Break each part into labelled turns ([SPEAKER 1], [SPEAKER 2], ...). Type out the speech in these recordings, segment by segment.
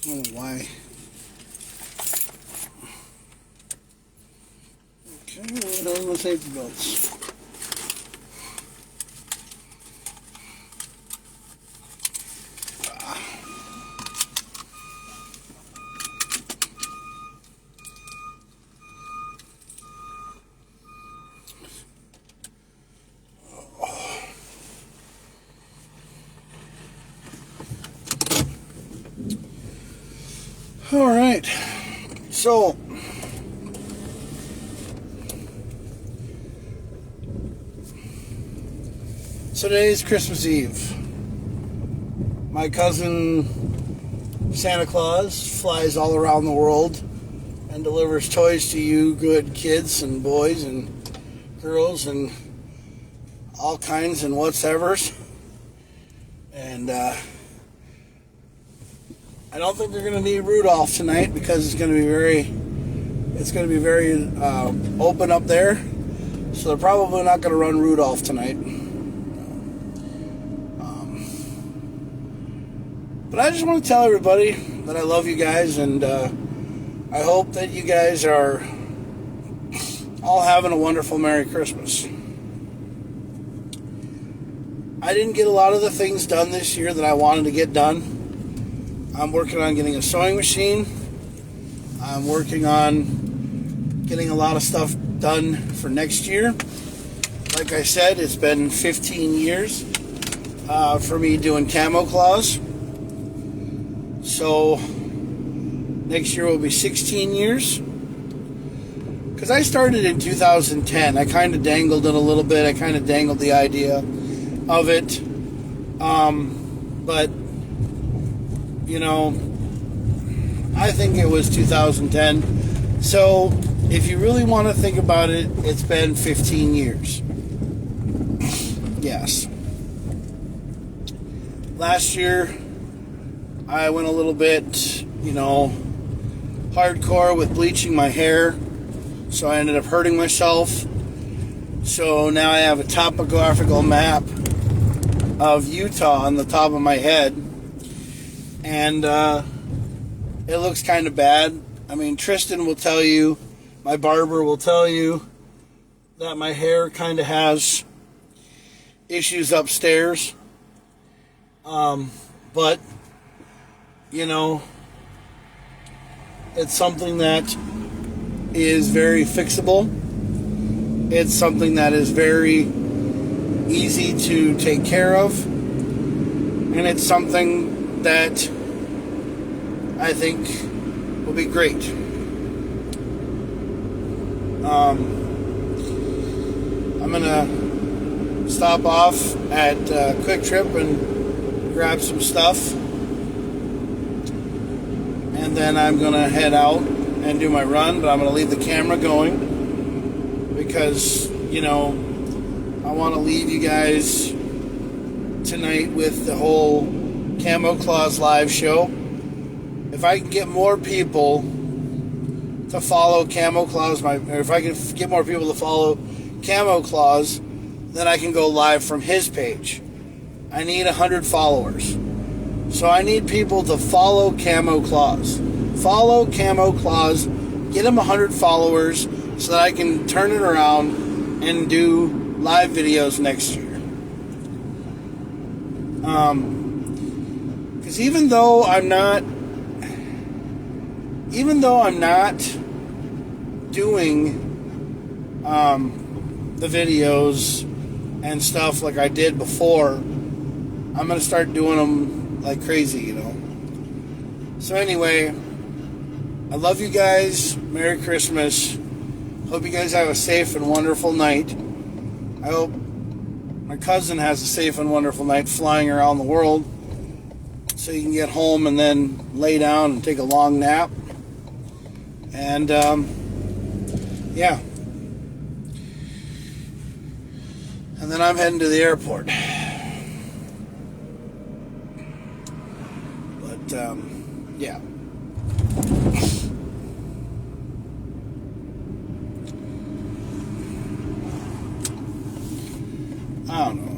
[SPEAKER 1] I don't know why. Okay, those are my safety belts. All right, so today's Christmas Eve. My cousin Santa Claus flies all around the world and delivers toys to you good kids and boys and girls and all kinds and whatevers. And I don't think they're going to need Rudolph tonight because it's going to be very open up there. So they're probably not going to run Rudolph tonight. But I just want to tell everybody that I love you guys, and I hope that you guys are all having a wonderful Merry Christmas. I didn't get a lot of the things done this year that I wanted to get done. I'm working on getting a sewing machine. I'm working on getting a lot of stuff done for next year. Like I said, it's been 15 years for me doing Kamo Klauz. So next year will be 16 years. Because I started in 2010. I kind of dangled it a little bit. I kind of dangled the idea of it. But you know, I think it was 2010. So, if you really want to think about it, it's been 15 years. Yes. Last year, I went a little bit, hardcore with bleaching my hair. So, I ended up hurting myself. So, now I have a topographical map of Utah on the top of my head. And it looks kind of bad. I mean, Tristan will tell you, my barber will tell you, that my hair kind of has issues upstairs. But, it's something that is very fixable. It's something that is very easy to take care of. And it's something that I think will be great. I'm gonna stop off at Quick Trip and grab some stuff, and then I'm gonna head out and do my run. But I'm gonna leave the camera going because I want to leave you guys tonight with the whole Kamo Klauz live show. If I can get more people to follow Kamo Klauz, or if I can get more people to follow Kamo Klauz, then I can go live from his page. I need 100 followers. So I need people to follow Kamo Klauz. Follow Kamo Klauz, get him 100 followers so that I can turn it around and do live videos next year. Because even though I'm not doing the videos and stuff like I did before, I'm going to start doing them like crazy, So anyway, I love you guys. Merry Christmas. Hope you guys have a safe and wonderful night. I hope my cousin has a safe and wonderful night flying around the world so you can get home and then lay down and take a long nap. And, yeah. And then I'm heading to the airport. But, yeah. I don't know.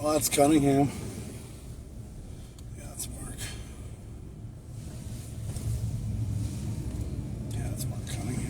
[SPEAKER 1] Well, that's Cunningham. Yeah, that's Mark. Yeah, that's Mark Cunningham.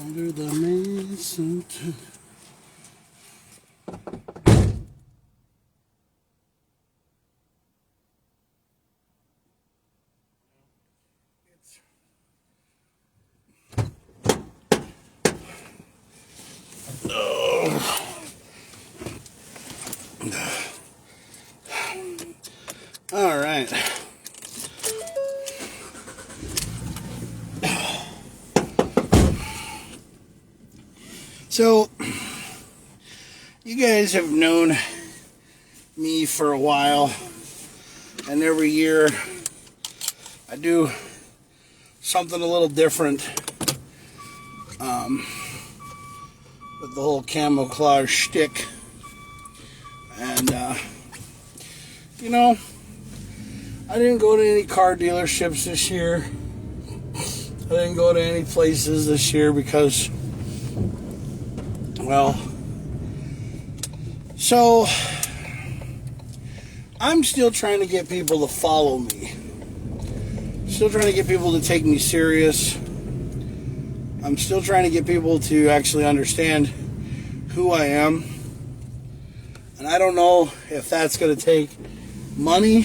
[SPEAKER 1] Under the mistletoe. All right. So, you guys have known me for a while, and every year I do something a little different with the whole Kamo Klauz shtick. And, you know, I didn't go to any car dealerships this year. I didn't go to any places this year because, well, so I'm still trying to get people to follow me. Still trying to get people to take me serious. I'm still trying to get people to actually understand who I am. And I don't know if that's going to take money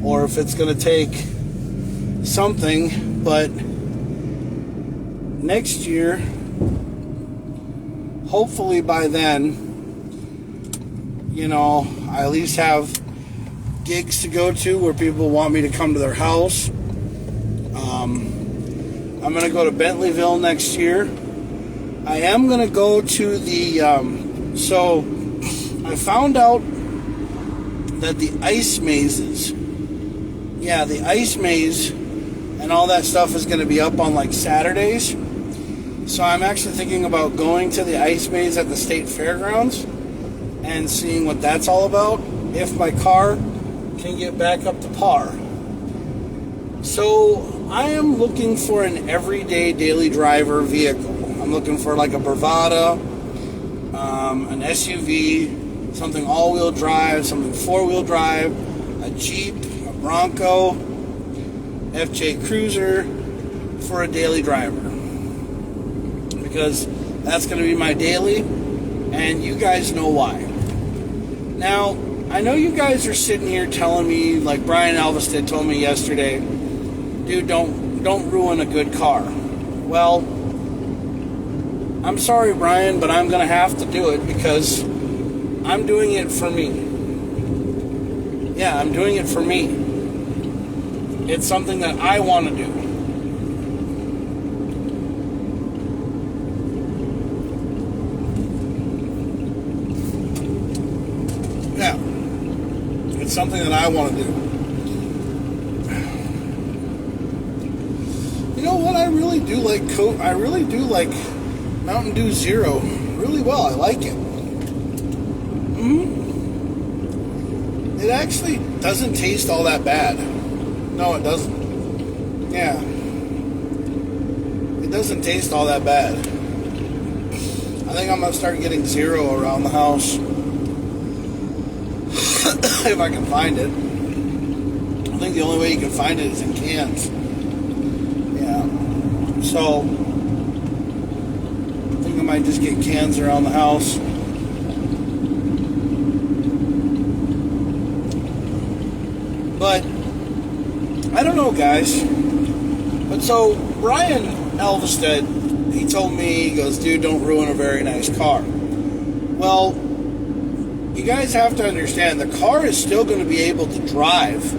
[SPEAKER 1] or if it's going to take something, but next year, hopefully by then, you know, I at least have gigs to go to where people want me to come to their house. I'm going to go to Bentleyville next year. I am going to go to the, so I found out that the ice mazes, the ice maze and all that stuff is going to be up on like Saturdays. So I'm actually thinking about going to the ice maze at the state fairgrounds and seeing what that's all about, if my car can get back up to par. So I am looking for an everyday daily driver vehicle. I'm looking for like a Bravada, an SUV, something all-wheel drive, something four-wheel drive, a Jeep, a Bronco, FJ Cruiser for a daily driver. Because that's going to be my daily, and you guys know why. Now, I know you guys are sitting here telling me, like Brian Elvested told me yesterday, dude, don't ruin a good car. Well, I'm sorry, Brian, but I'm going to have to do it because I'm doing it for me. Yeah, I'm doing it for me. It's something that I want to do. Yeah, it's something that I want to do. You know what? I really do like Mountain Dew Zero really well. I like it. It actually doesn't taste all that bad. No, it doesn't. Yeah. It doesn't taste all that bad. I think I'm going to start getting Zero around the house. If I can find it. I think the only way you can find it is in cans. Yeah. So, I think I might just get cans around the house. But, I don't know, guys. But so, Brian Elvested, he told me, he goes, dude, don't ruin a very nice car. Well, you guys have to understand, the car is still going to be able to drive.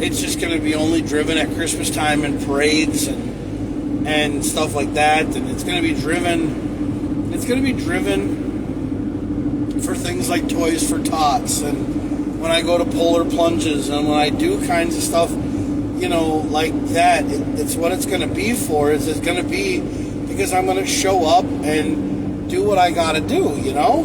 [SPEAKER 1] It's just going to be only driven at Christmas time and parades and stuff like that. And it's going to be driven, for things like Toys for Tots, and when I go to polar plunges, and when I do kinds of stuff, you know, like that. It's what it's going to be for. It's going to be because I'm going to show up and do what I got to do, you know?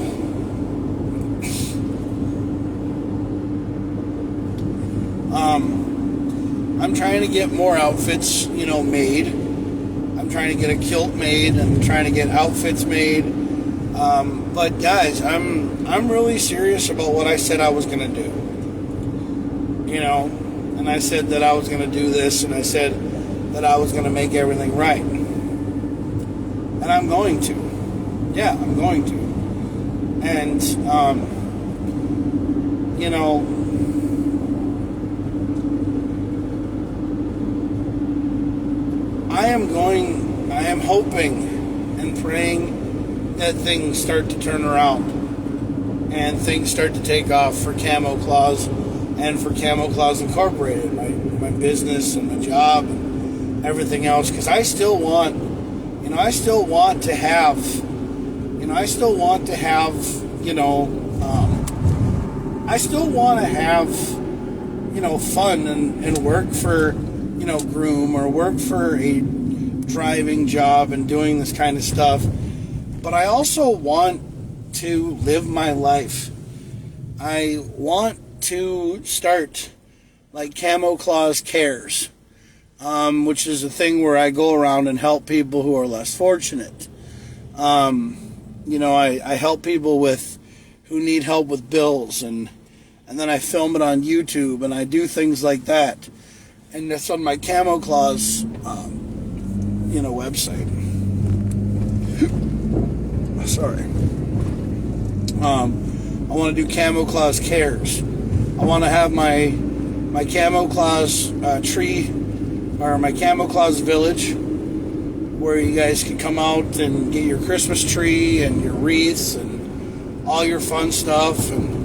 [SPEAKER 1] I'm trying to get more outfits, you know, made. I'm trying to get a kilt made. I'm trying to get outfits made. But guys, I'm really serious about what I said I was going to do. You know, and I said that I was going to do this, and I said that I was going to make everything right. And I'm going to. Yeah, I'm going to. And, you know, I am hoping and praying that things start to turn around and things start to take off for Kamo Klauz and for Kamo Klauz Incorporated, my business and my job and everything else, because I still want to have fun and work for, Groom, or work for a driving job and doing this kind of stuff. But I also want to live my life. I want to start like Kamo Klauz Cares, which is a thing where I go around and help people who are less fortunate. I help people who need help with bills, and then I film it on YouTube, and I do things like that. And that's on my Kamo Klauz, website. Sorry. I want to do Kamo Klauz Cares. I want to have my Kamo Klauz tree, or my Kamo Klauz village, where you guys can come out and get your Christmas tree and your wreaths and all your fun stuff, and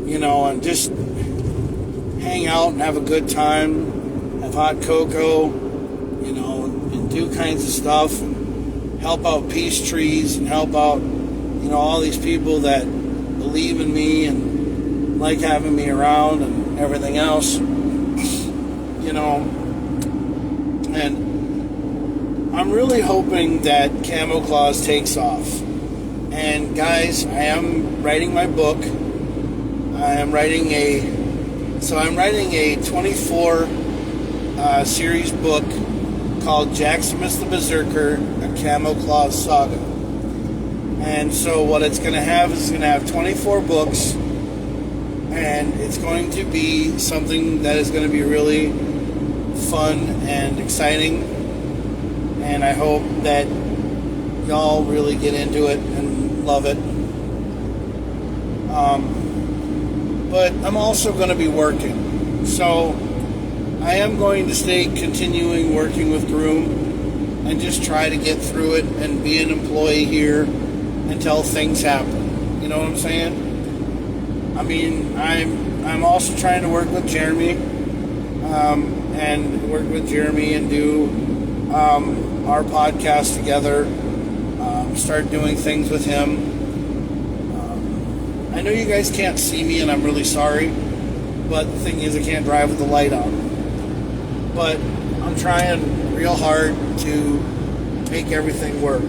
[SPEAKER 1] and just hang out and have a good time, have hot cocoa, and do kinds of stuff, and help out peace trees, and help out, all these people that believe in me and like having me around and everything else, and I'm really hoping that Kamo Klauz takes off. And guys, I am writing my book. I'm writing a 24 series book called Jaximus the Berserker, a Kamo Klauz saga. And so what it's going to have is 24 books, and it's going to be something that is going to be really fun and exciting, and I hope that y'all really get into it and love it. But I'm also going to be working, so I am going to continuing working with Groom and just try to get through it and be an employee here until things happen. You know what I'm saying? I mean, I'm also trying to work with Jeremy, and do our podcast together. Start doing things with him. I know you guys can't see me, and I'm really sorry, but the thing is, I can't drive with the light on. But I'm trying real hard to make everything work.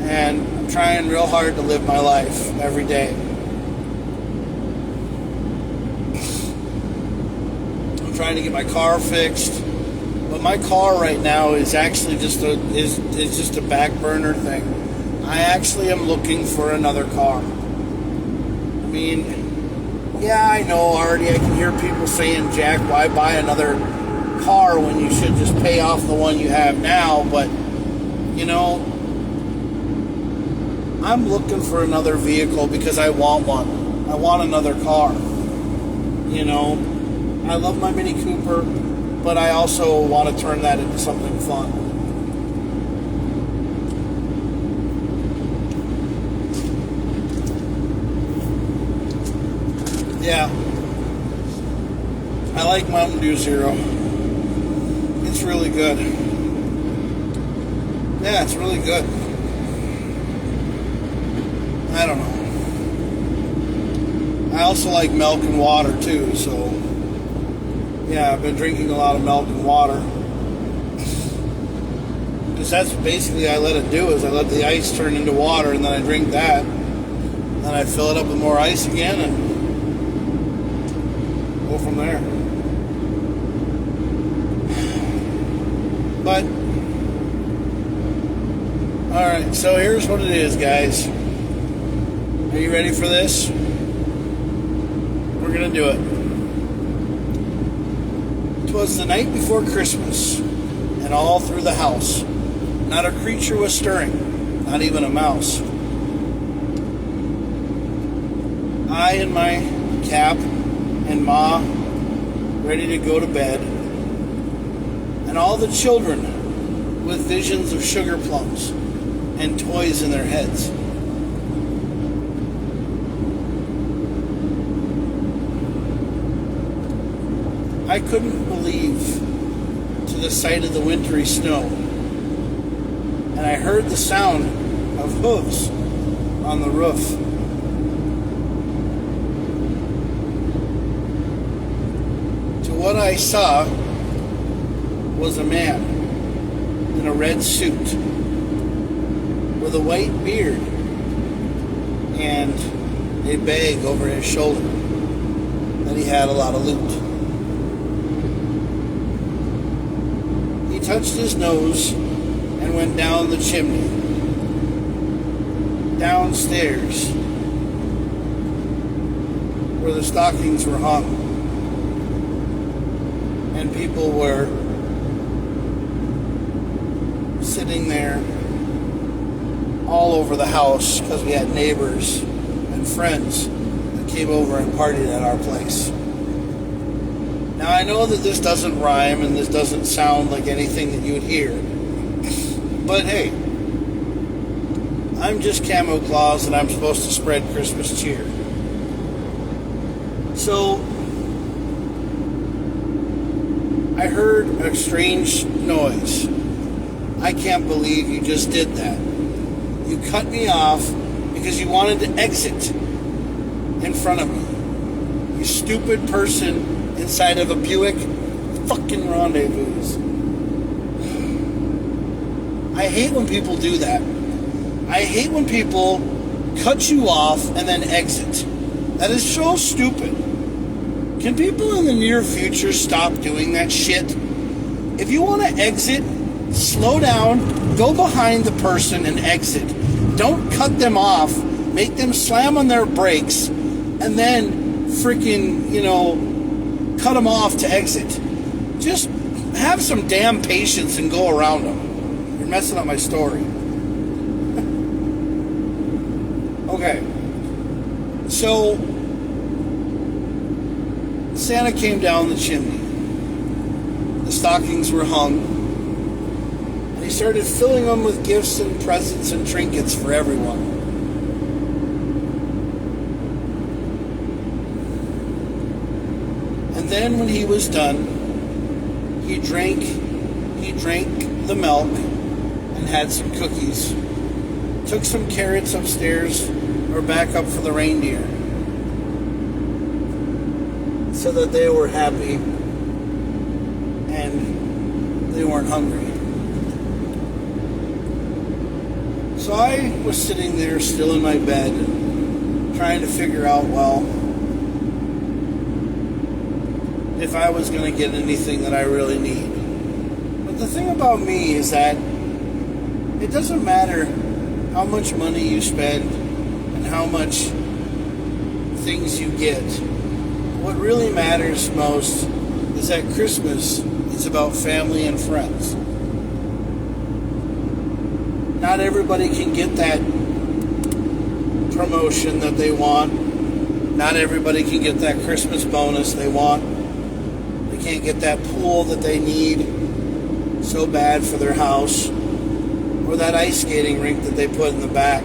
[SPEAKER 1] And I'm trying real hard to live my life every day. I'm trying to get my car fixed, but my car right now is actually just a back burner thing. I actually am looking for another car. I mean, yeah, I know already. I can hear people saying, Jack, why buy another car when you should just pay off the one you have now? But, I'm looking for another vehicle because I want one. I want another car. I love my Mini Cooper, but I also want to turn that into something fun. Yeah. I like Mountain Dew Zero. It's really good. Yeah, it's really good. I don't know. I also like milk and water too, so yeah, I've been drinking a lot of milk and water. Because that's basically I let it do, is I let the ice turn into water, and then I drink that. Then I fill it up with more ice again and go from there. But alright, so here's what it is, guys. Are you ready for this? We're gonna do it. 'Twas the night before Christmas, and all through the house Not a creature was stirring, not even a mouse. I in my cap and Ma ready to go to bed, and all the children with visions of sugar plums and toys in their heads. I couldn't believe to the sight of the wintry snow, and I heard the sound of hooves on the roof. To what I saw was a man in a red suit with a white beard and a bag over his shoulder that he had a lot of loot. He touched his nose and went down the chimney, downstairs where the stockings were hung, and people were sitting there all over the house because we had neighbors and friends that came over and partied at our place. Now, I know that this doesn't rhyme and this doesn't sound like anything that you would hear, but hey, I'm just Kamo Klauz and I'm supposed to spread Christmas cheer. So, I heard a strange noise. I can't believe you just did that. You cut me off because you wanted to exit in front of me. You stupid person inside of a Buick fucking rendezvous. I hate when people do that. I hate when people cut you off and then exit. That is so stupid. Can people in the near future stop doing that shit? If you want to exit, slow down, go behind the person and exit. Don't cut them off, make them slam on their brakes, and then freaking, cut them off to exit. Just have some damn patience and go around them. You're messing up my story. Okay. So, Santa came down the chimney. The stockings were hung. And he started filling them with gifts and presents and trinkets for everyone. And then when he was done, he drank the milk and had some cookies. Took some carrots upstairs or back up for the reindeer so that they were happy and they weren't hungry. So I was sitting there still in my bed trying to figure out, if I was going to get anything that I really need. But the thing about me is that it doesn't matter how much money you spend and how much things you get. What really matters most is that Christmas is about family and friends. Not everybody can get that promotion that they want. Not everybody can get that Christmas bonus they want. They can't get that pool that they need so bad for their house, or that ice skating rink that they put in the back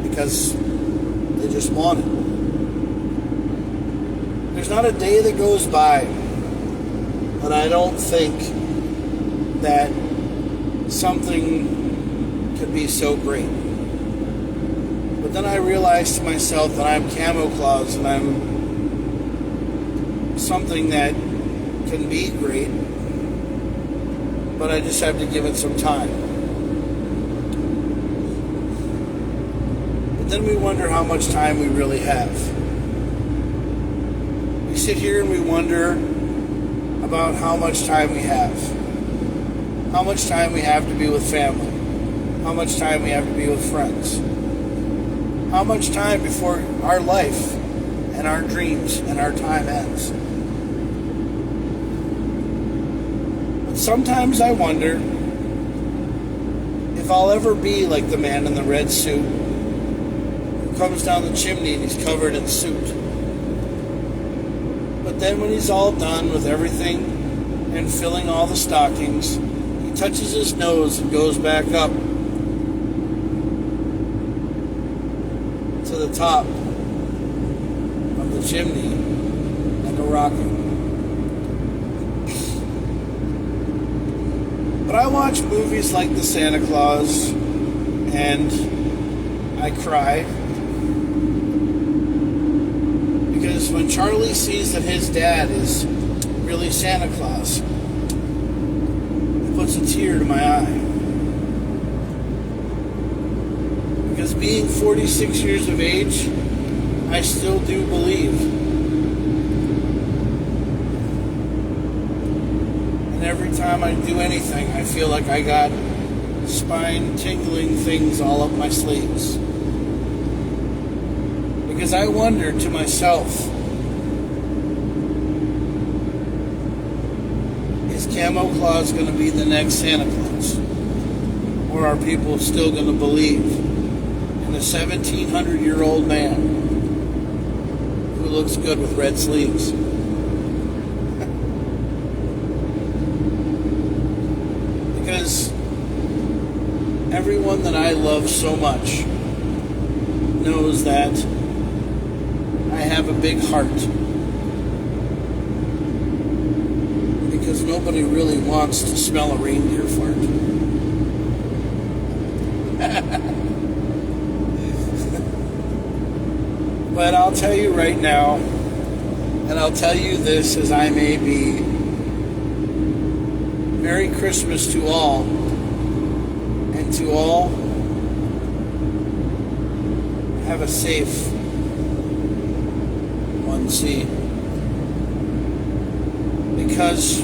[SPEAKER 1] because they just want it. There's not a day that goes by that I don't think that something could be so great. But then I realized to myself that I'm Kamo Klauz and I'm something that can be great, but I just have to give it some time. But then we wonder how much time we really have. We sit here and we wonder about how much time we have. How much time we have to be with family. How much time we have to be with friends. How much time before our life and our dreams and our time ends. But sometimes I wonder if I'll ever be like the man in the red suit who comes down the chimney and he's covered in soot. But then when he's all done with everything and filling all the stockings, he touches his nose and goes back up to the top of the chimney like a rocket. But I watch movies like The Santa Claus and I cry because when Charlie sees that his dad is really Santa Claus, it puts a tear to my eye. Because being 46 years of age, I still do believe. And every time I do anything, I feel like I got spine-tingling things all up my sleeves. Because I wonder to myself, is Kamo Klauz going to be the next Santa Claus? Or are people still going to believe in a 1,700-year-old man who looks good with red sleeves? Because everyone that I love so much knows that I have a big heart. Because nobody really wants to smell a reindeer fart. But I'll tell you right now, and I'll tell you this as I may be, Merry Christmas to all, and to all, have a safe 1C. Because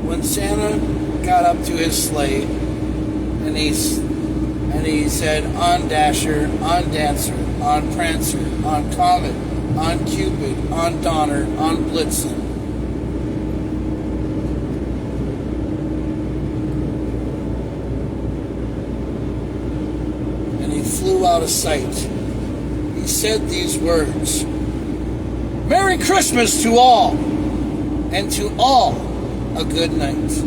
[SPEAKER 1] when Santa got up to his sleigh, and he said, on Dasher, on Dancer, on Prancer, on Comet, on Cupid, on Donner, on Blitzen, flew out of sight. He said these words, Merry Christmas to all, and to all a good night.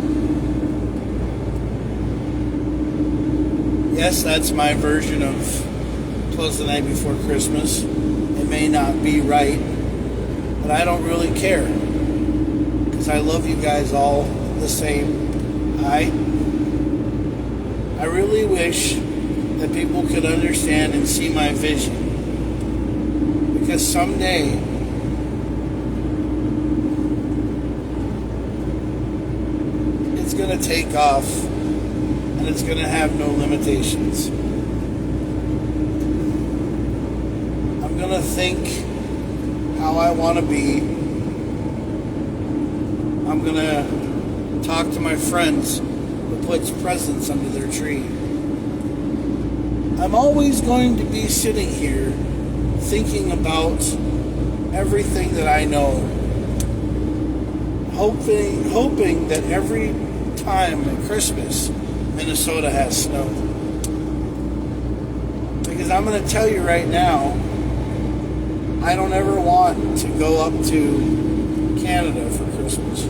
[SPEAKER 1] Yes, that's my version of 'Twas the Night Before Christmas. It may not be right, but I don't really care, because I love you guys all the same. I really wish that people could understand and see my vision, because someday it's going to take off and it's going to have no limitations. I'm going to think how I want to be. I'm going to talk to my friends who puts presents under their tree. I'm always going to be sitting here thinking about everything that I know, hoping that every time at Christmas Minnesota has snow. Because I'm going to tell you right now, I don't ever want to go up to Canada for Christmas.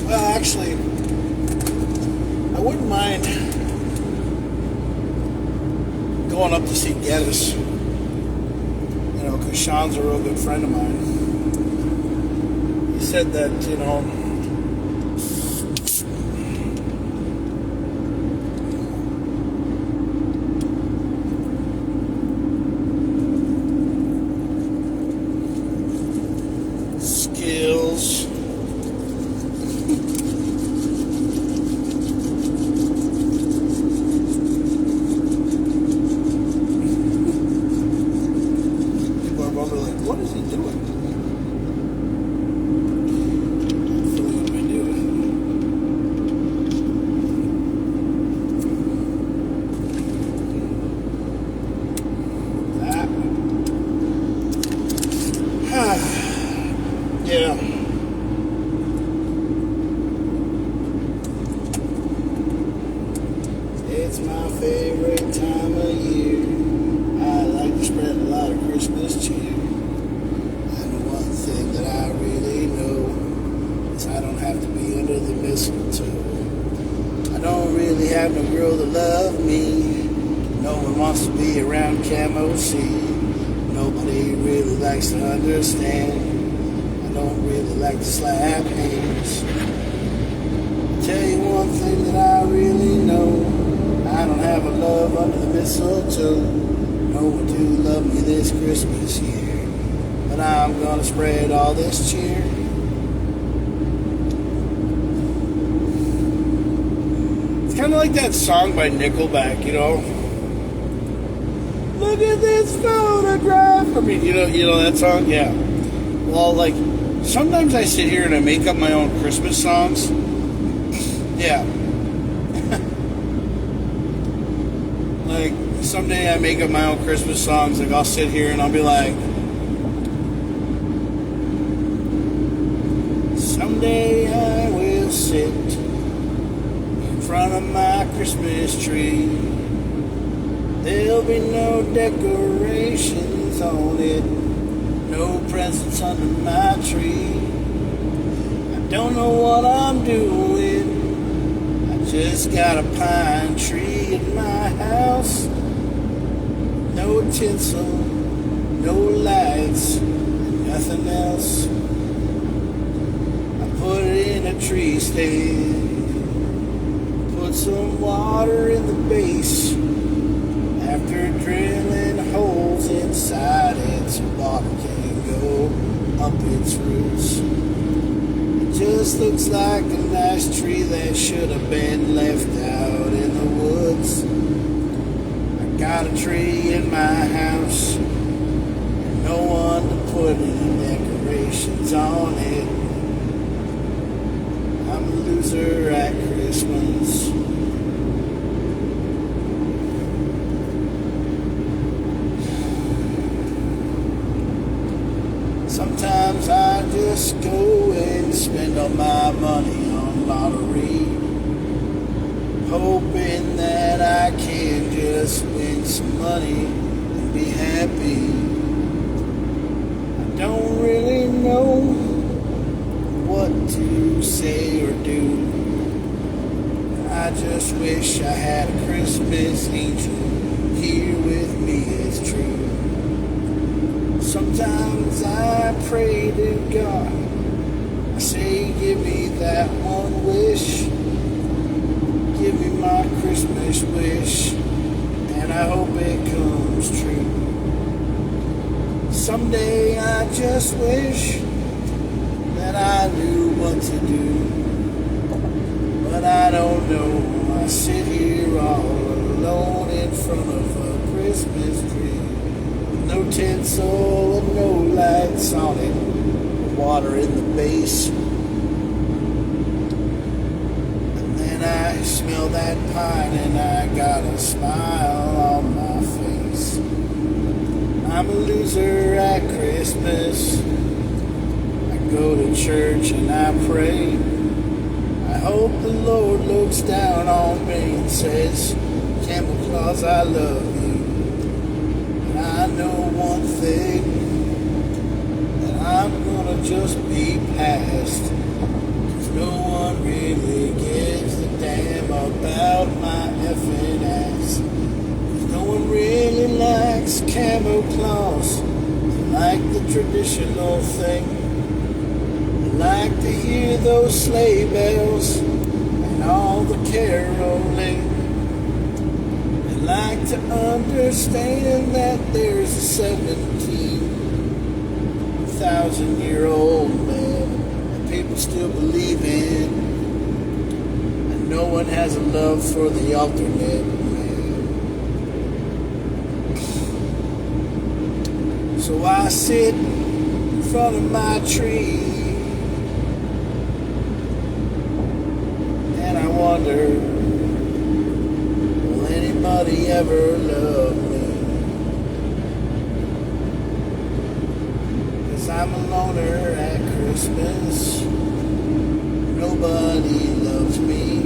[SPEAKER 1] Actually, I wouldn't mind going up to see Geddes, because Sean's a real good friend of mine. He said that, skills. What is he doing? For it's my favorite time of year. I like to spread a lot of Christmas cheer. And one thing that I really know is I don't have to be under the mistletoe. I don't really have no girl to love me. No one wants to be around Kamo C. Nobody really likes to understand. I don't really like to slap hands. Tell you one thing that I really know, I don't have a love under the mistletoe. No one do love me this Christmas year, but I'm gonna spread all this cheer. It's kind of like that song by Nickelback, you know. Look at this photograph. I mean, you know that song, yeah. Well, like sometimes I sit here and I make up my own Christmas songs. Yeah. Like, someday I make up my own Christmas songs. Like, I'll sit here and I'll be like, someday I will sit in front of my Christmas tree. There'll be no decorations on it, no presents under my tree. I don't know what I'm doing. Just got a pine tree in my house. No tinsel, no lights, nothing else. I put it in a tree stand. Put some water in the base. After drilling holes inside it so water can go up its roots. Just looks like a nice tree that should have been left out in the woods. I got a tree in my house, and no one to put any decorations on it. I'm a loser at Christmas. Sometimes I just go and spend all my money on lottery, hoping that I can just win some money and be happy. I don't really know what to say or do. I just wish I had a Christmas angel here with me, it's true. Sometimes I pray to God, I say give me that one wish, give me my Christmas wish, and I hope it comes true. Someday I just wish that I knew what to do, but I don't know. I sit here all alone in front of a Christmas tree. No tinsel and no lights on it, water in the base. And then I smell that pine and I got a smile on my face. I'm a loser at Christmas. I go to church and I pray. I hope the Lord looks down on me and says, Kamo Klauz, I love you. I know one thing, that I'm gonna just be past, 'cause no one really gives a damn about my effing ass. 'Cause no one really likes Kamo Klauz. They like the traditional thing. They like to hear those sleigh bells and all the caroling. Like to understand that there's a 17,000-year-old man that people still believe in, and no one has a love for the alternate man. So I sit in front of my tree and I wonder, nobody ever loved me, 'cause I'm a loner at Christmas. Nobody loves me,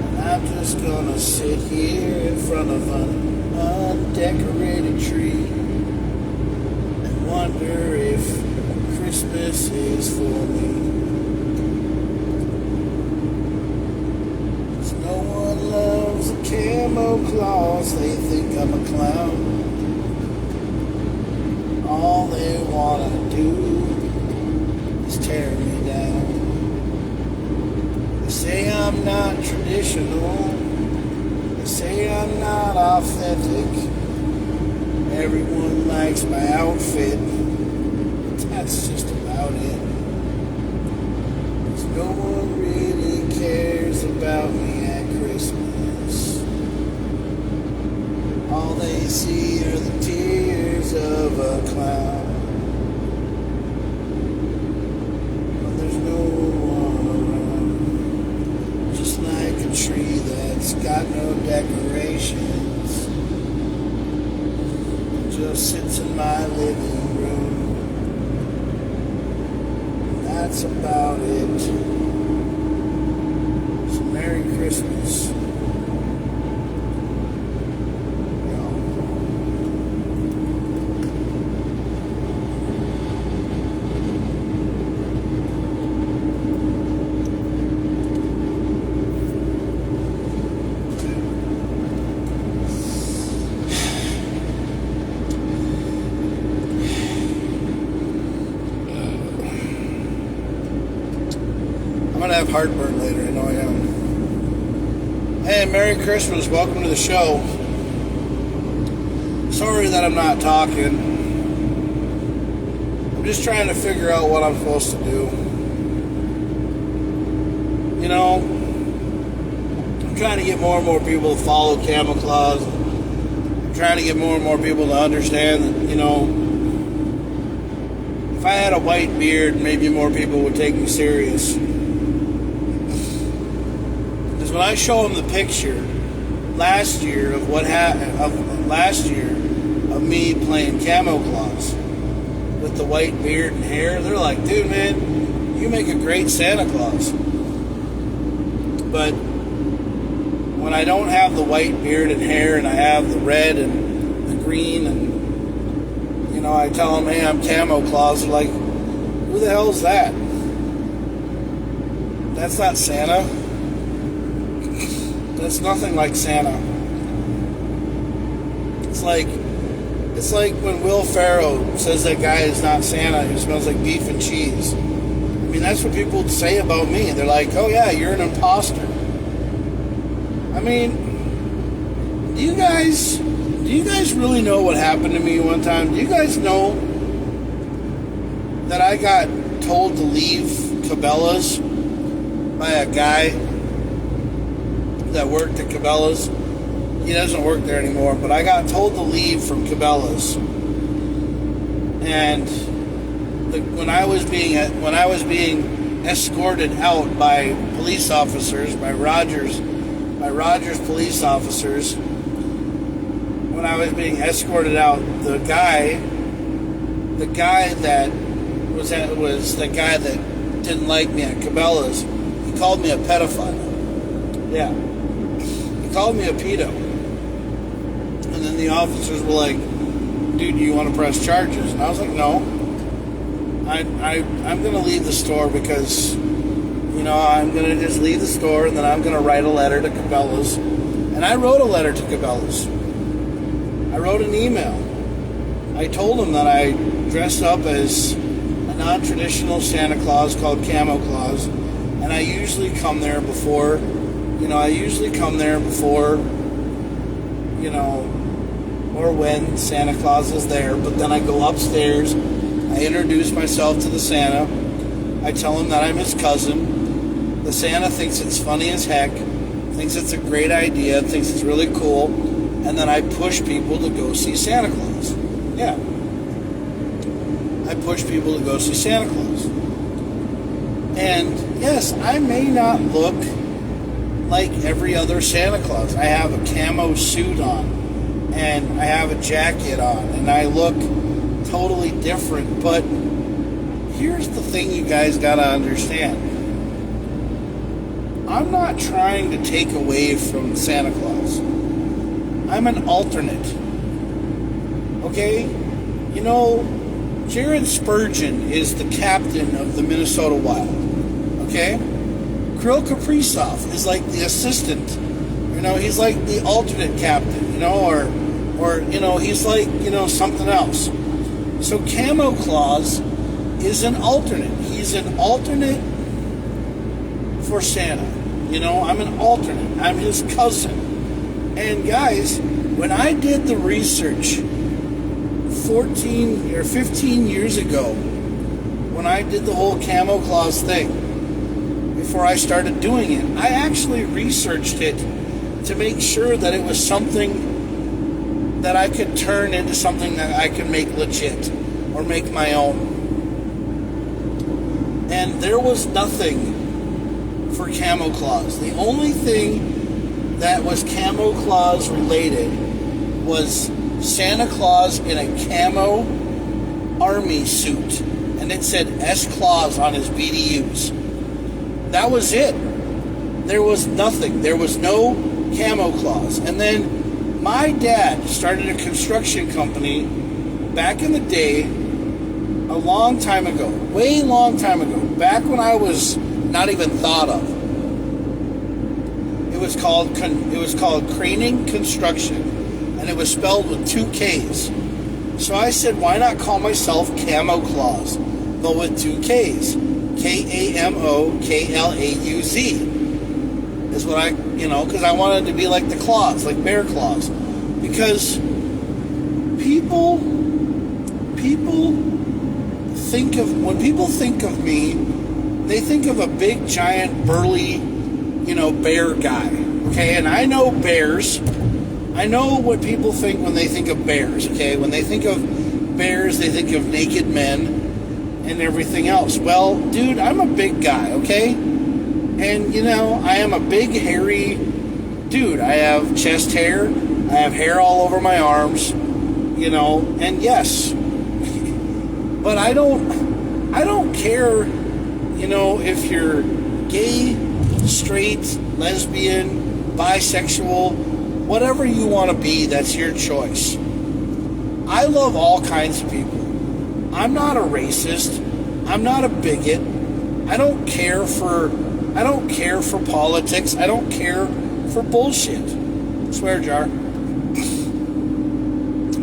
[SPEAKER 1] and I'm just just gonna sit here in front of an undecorated tree and wonder if Christmas is for me. 'Cause no one loves a Kamo Klauz, they think I'm a clown. All they wanna do is tear me down. They say I'm not traditional. They say I'm not authentic. Everyone likes my outfit, but that's just about it. 'Cause no one really cares about me at Christmas. All they see are the tears of a clown. When there's no one around, just like a tree that's got no decorations, it just sits in my living room. And that's about it. So Merry Christmas. I'm gonna have heartburn later, I know I am. Hey, Merry Christmas, welcome to the show. Sorry that I'm not talking. I'm just trying to figure out what I'm supposed to do. You know, I'm trying to get more and more people to follow Kamo Klauz. I'm trying to get more and more people to understand that, you know, if I had a white beard, maybe more people would take me serious. When I show them the picture last year of what happened of me playing Kamo Klauz with the white beard and hair, they're like, dude, man, you make a great Santa Claus. But when I don't have the white beard and hair and I have the red and the green and, you know, I tell them, hey, I'm Kamo Klauz, they're like, who the hell is that? That's not Santa. That's nothing like Santa. It's like when Will Ferrell says that guy is not Santa, who smells like beef and cheese. I mean, that's what people say about me. They're like, oh yeah, you're an imposter. I mean, do you guys really know what happened to me one time? Do you guys know that I got told to leave Cabela's by a guy that worked at Cabela's? He doesn't work there anymore, but I got told to leave from Cabela's. And when I was being escorted out by police officers, by Rogers police officers, when I was being escorted out, the guy that didn't like me at Cabela's, he called me a pedophile. Yeah. He called me a pedo. And then the officers were like, dude, do you want to press charges? And I was like, no. I'm going to leave the store because, you know, I'm going to just leave the store and then I'm going to write a letter to Cabela's. And I wrote a letter to Cabela's. I wrote an email. I told them that I dressed up as a non-traditional Santa Claus called Kamo Klauz. And I usually come there before, or when Santa Claus is there, but then I go upstairs, I introduce myself to the Santa, I tell him that I'm his cousin. The Santa thinks it's funny as heck, thinks it's a great idea, thinks it's really cool, and then I push people to go see Santa Claus. Yeah. I push people to go see Santa Claus. And yes, I may not look like every other Santa Claus. I have a camo suit on, and I have a jacket on, and I look totally different. But here's the thing you guys gotta understand. I'm not trying to take away from Santa Claus. I'm an alternate. Okay? You know, Jared Spurgeon is the captain of the Minnesota Wild. Okay? Kirill Kaprizov is like the assistant. You know, he's like the alternate captain, you know, or you know, he's like, you know, something else. So Kamo Klauz is an alternate. He's an alternate for Santa. You know, I'm an alternate. I'm his cousin. And guys, when I did the research 14 or 15 years ago, when I did the whole Kamo Klauz thing, before I started doing it, I actually researched it to make sure that it was something that I could turn into something that I could make legit or make my own. And there was nothing for Kamo Klauz. The only thing that was Kamo Klauz related was Santa Claus in a camo army suit, and it said S. Claus on his BDUs. That was it. There was nothing. There was no Kamo Klauz. And then my dad started a construction company back in the day, a long time ago, way long time ago, back when I was not even thought of. It was called Craning Construction, and it was spelled with 2 K's. So I said, why not call myself Kamo Klauz, but with 2 K's? Kamoklauz is what I, you know, because I wanted to be like the claws, like bear claws. Because people think of, when people think of me, they think of a big, giant, burly, you know, bear guy. Okay, and I know bears. I know what people think when they think of bears. Okay, when they think of bears, they think of naked men and everything else. Well, dude, I'm a big guy, okay? And, you know, I am a big, hairy dude. I have chest hair. I have hair all over my arms, you know, and yes. But I don't care, you know, if you're gay, straight, lesbian, bisexual, whatever you want to be, that's your choice. I love all kinds of people. I'm not a racist. I'm not a bigot. I don't care for politics. I don't care for bullshit. Swear jar.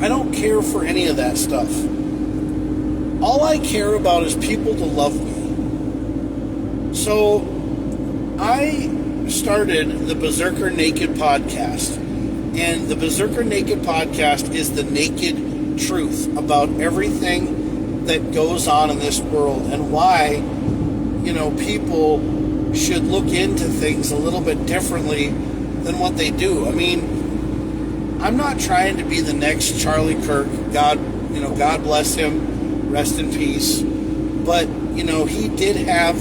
[SPEAKER 1] I don't care for any of that stuff. All I care about is people to love me. So I started the Berserker Naked podcast. And the Berserker Naked podcast is the naked truth about everything that goes on in this world and why, you know, people should look into things a little bit differently than what they do. I mean, I'm not trying to be the next Charlie Kirk. God bless him, rest in peace. But, you know, he did have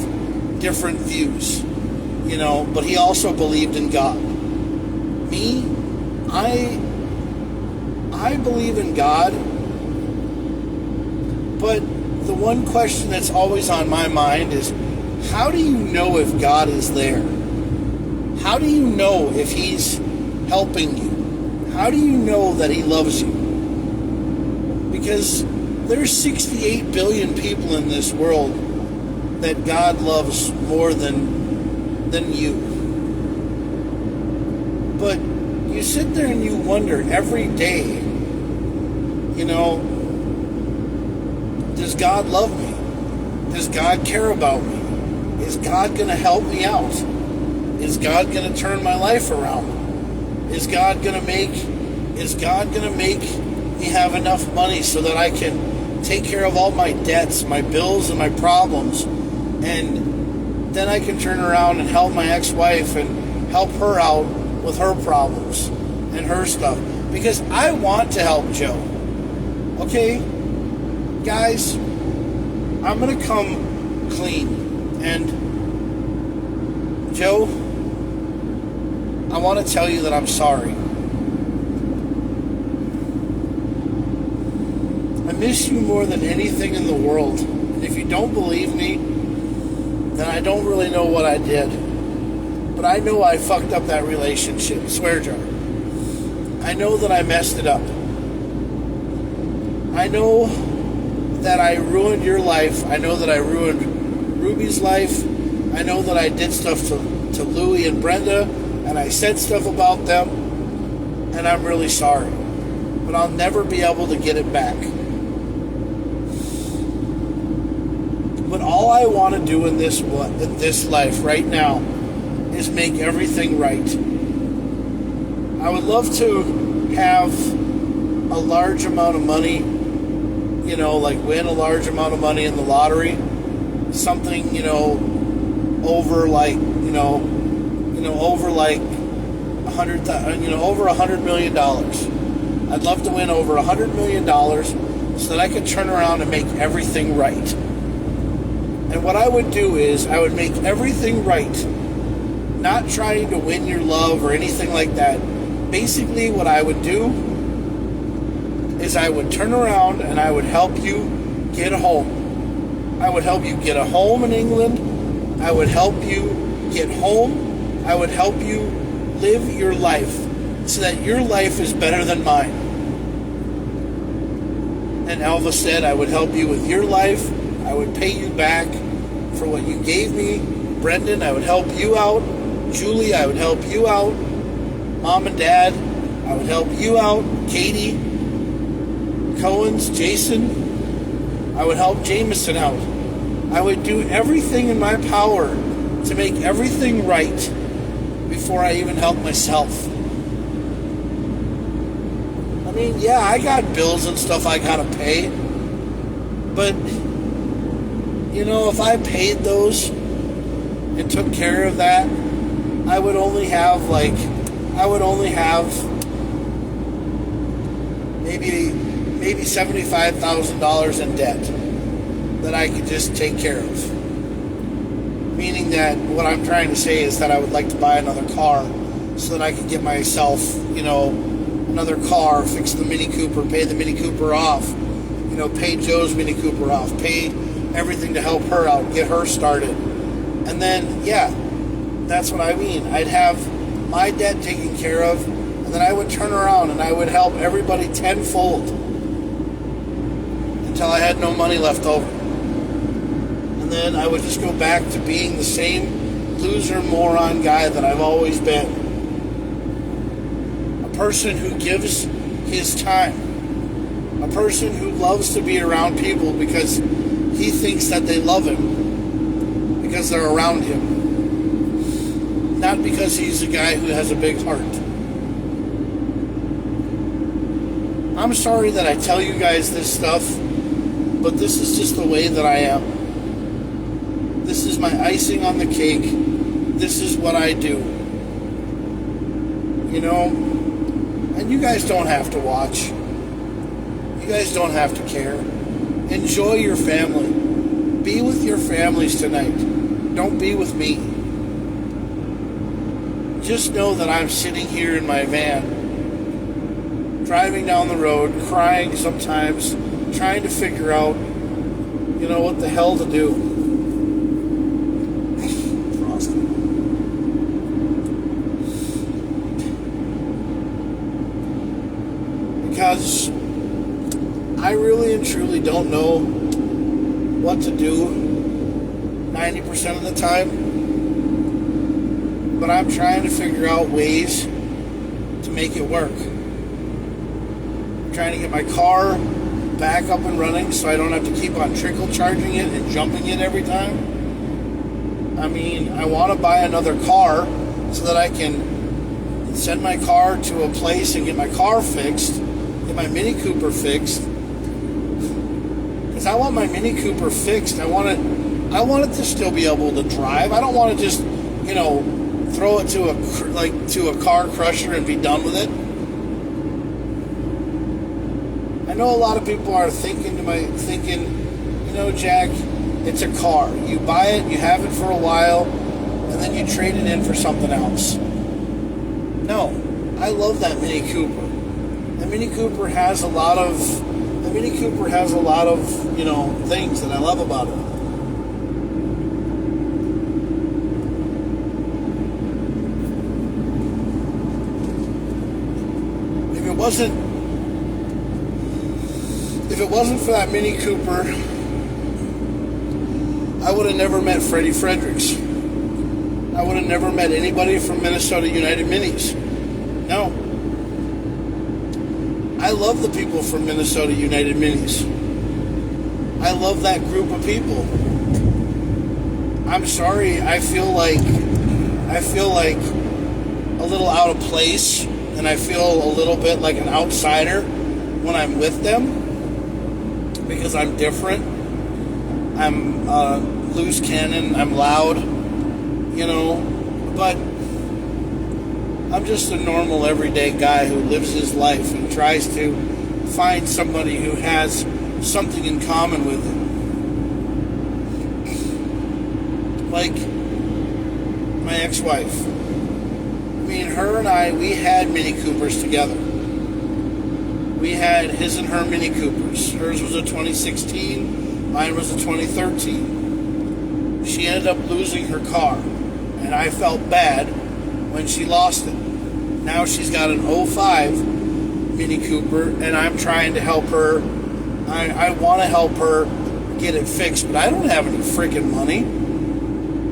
[SPEAKER 1] different views, you know, but he also believed in God. Me, I believe in God, but the one question that's always on my mind is, how do you know if God is there? How do you know if He's helping you? How do you know that He loves you? Because there's 68 billion people in this world that God loves more than you. But you sit there and you wonder every day, you know, does God love me? Does God care about me? Is God going to help me out? Is God going to turn my life around? Is God going to make me have enough money so that I can take care of all my debts, my bills, and my problems, and then I can turn around and help my ex-wife and help her out with her problems and her stuff, because I want to help Joe. Okay, guys, I'm gonna come clean. And Joe, I want to tell you that I'm sorry. I miss you more than anything in the world. And if you don't believe me, then I don't really know what I did. But But I know I fucked up that relationship. Swear jar. I know that I messed it up. I know that I ruined your life. I know that I ruined Ruby's life. I know that I did stuff to Louie and Brenda, and I said stuff about them, and I'm really sorry. But I'll never be able to get it back. But all I want to do in this life right now is make everything right. I would love to have a large amount of money, you know, like win a large amount of money in the lottery, something, you know, over like, over like over $100 million. I'd love to win over $100 million so that I could turn around and make everything right. And what I would do is I would make everything right, not trying to win your love or anything like that. Basically, what I would do is I would turn around and I would help you get a home. I would help you get a home in England. I would help you get home. I would help you live your life so that your life is better than mine. And Elva said, I would help you with your life. I would pay you back for what you gave me. Brendan, I would help you out. Julie, I would help you out. Mom and Dad, I would help you out. Katie, Cohen's, Jason, I would help Jameson out. I would do everything in my power to make everything right before I even help myself. I mean, yeah, I got bills and stuff I gotta pay, but you know, if I paid those and took care of that, I would only have maybe $75,000 in debt that I could just take care of. Meaning that what I'm trying to say is that I would like to buy another car so that I could get myself, you know, another car, fix the Mini Cooper, pay the Mini Cooper off, you know, pay Joe's Mini Cooper off, pay everything to help her out, get her started. And then, yeah, that's what I mean. I'd have my debt taken care of, and then I would turn around and I would help everybody tenfold until I had no money left over. And then I would just go back to being the same loser, moron guy that I've always been. A person who gives his time. A person who loves to be around people because he thinks that they love him because they're around him. Not because he's a guy who has a big heart. I'm sorry that I tell you guys this stuff, but this is just the way that I am. This is my icing on the cake. This is what I do. You know? And you guys don't have to watch. You guys don't have to care. Enjoy your family. Be with your families tonight. Don't be with me. Just know that I'm sitting here in my van, driving down the road, crying sometimes, trying to figure out, you know, what the hell to do. Because I really and truly don't know what to do 90% of the time, but I'm trying to figure out ways to make it work. I'm trying to get my car back up and running so I don't have to keep on trickle charging it and jumping it every time. I mean, I want to buy another car so that I can send my car to a place and get my car fixed, get my Mini Cooper fixed. Because I want my Mini Cooper fixed. I want it to still be able to drive. I don't want to just, you know, throw it to a car crusher and be done with it. I know a lot of people are thinking, you know, Jack, it's a car. You buy it, you have it for a while, and then you trade it in for something else. No, I love that Mini Cooper. The Mini Cooper has a lot of, you know, things that I love about it. wasn't for that Mini Cooper, I would have never met Freddie Fredericks. I would have never met anybody from Minnesota United Minis. No. I love the people from Minnesota United Minis. I love that group of people. I'm sorry, I feel like a little out of place, and I feel a little bit like an outsider when I'm with them, because I'm different. I'm loose cannon, I'm loud, but I'm just a normal everyday guy who lives his life and tries to find somebody who has something in common with him. Like my ex-wife. Her and I, we had Mini Coopers together. We had his and her Mini Coopers. Hers was a 2016, mine was a 2013. She ended up losing her car, and I felt bad when she lost it. Now she's got an 05 Mini Cooper, and I'm trying to help her. I want to help her get it fixed, but I don't have any freaking money.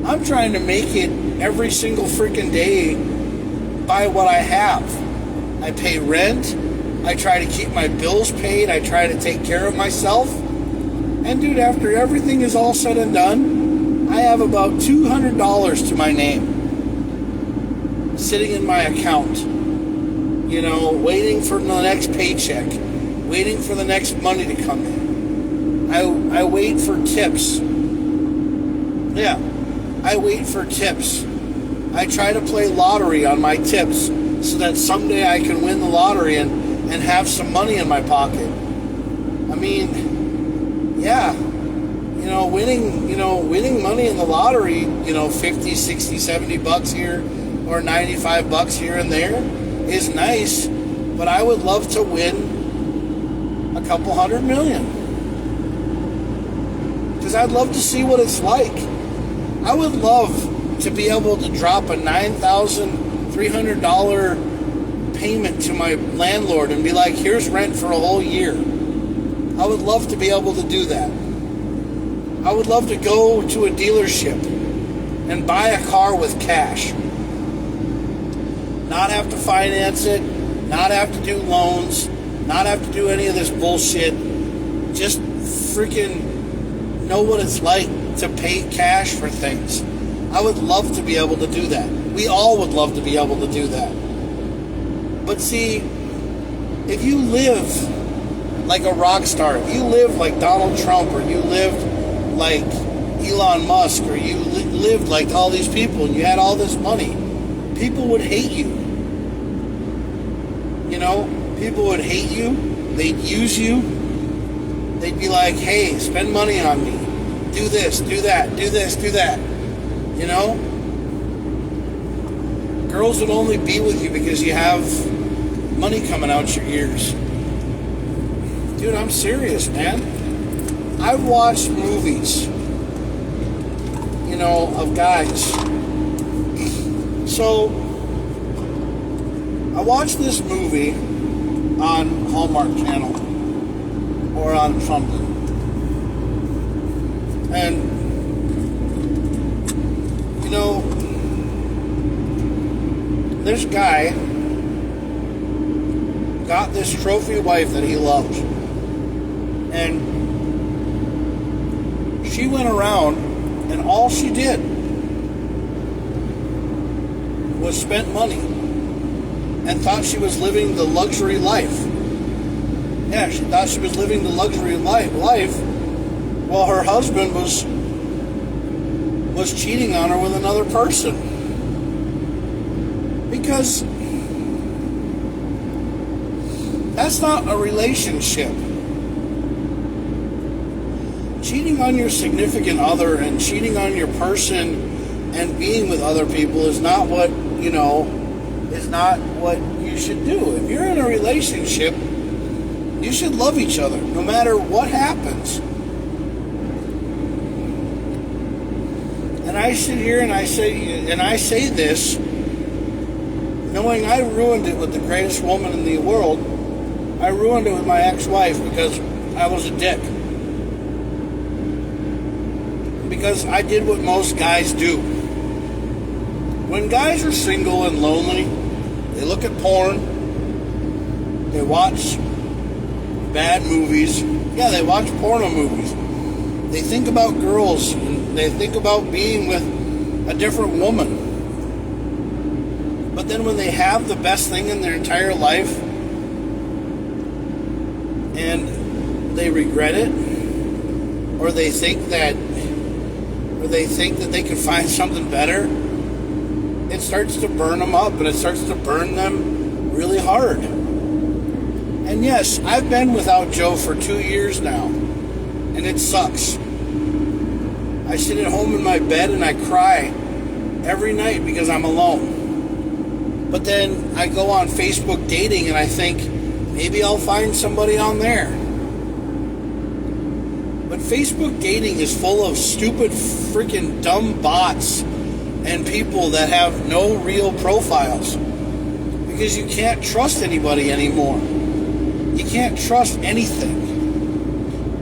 [SPEAKER 1] I'm trying to make it every single freaking day by what I have. I pay rent. I try to keep my bills paid. I try to take care of myself. And dude, after everything is all said and done, I have about $200 to my name sitting in my account, waiting for the next paycheck, waiting for the next money to come in. I wait for tips. Yeah, I wait for tips. I try to play lottery on my tips so that someday I can win the lottery and have some money in my pocket. Yeah, winning money in the lottery, 50, 60, 70 bucks here or 95 bucks here and there is nice, but I would love to win a couple $100 million. Because I'd love to see what it's like. I would love to be able to drop a $9,300 payment to my landlord and be like, here's rent for a whole year. I would love to be able to do that. I would love to go to a dealership and buy a car with cash. Not have to finance it, not have to do loans, not have to do any of this bullshit. Just freaking know what it's like to pay cash for things. I would love to be able to do that. We all would love to be able to do that. But see, if you live like a rock star, if you live like Donald Trump, or you lived like Elon Musk, or you lived like all these people and you had all this money, people would hate you. People would hate you. They'd use you. They'd be like, hey, spend money on me. Do this, do that, do this, do that. Girls would only be with you because you have money coming out your ears. Dude, I'm serious, man. I've watched movies, of guys. So, I watched this movie on Hallmark Channel or on something. And this guy got this trophy wife that he loves. And she went around and all she did was spent money and thought she was living the luxury life. Yeah, she thought she was living the luxury life while her husband was cheating on her with another person. Because that's not a relationship. Cheating on your significant other and cheating on your person and being with other people is not what, is not what you should do. If you're in a relationship, you should love each other, no matter what happens. And I sit here and I say this, knowing I ruined it with the greatest woman in the world, I ruined it with my ex-wife because I was a dick. Because I did what most guys do. When guys are single and lonely, they look at porn, they watch bad movies. Yeah, they watch porno movies. They think about girls, and they think about being with a different woman. But then when they have the best thing in their entire life, and they regret it, or they think that they can find something better, it starts to burn them up, and it starts to burn them really hard. And yes, I've been without Joe for 2 years now, and it sucks. I sit at home in my bed and I cry every night because I'm alone. But then I go on Facebook dating and I think, maybe I'll find somebody on there. But Facebook dating is full of stupid, freaking dumb bots and people that have no real profiles. Because you can't trust anybody anymore. You can't trust anything.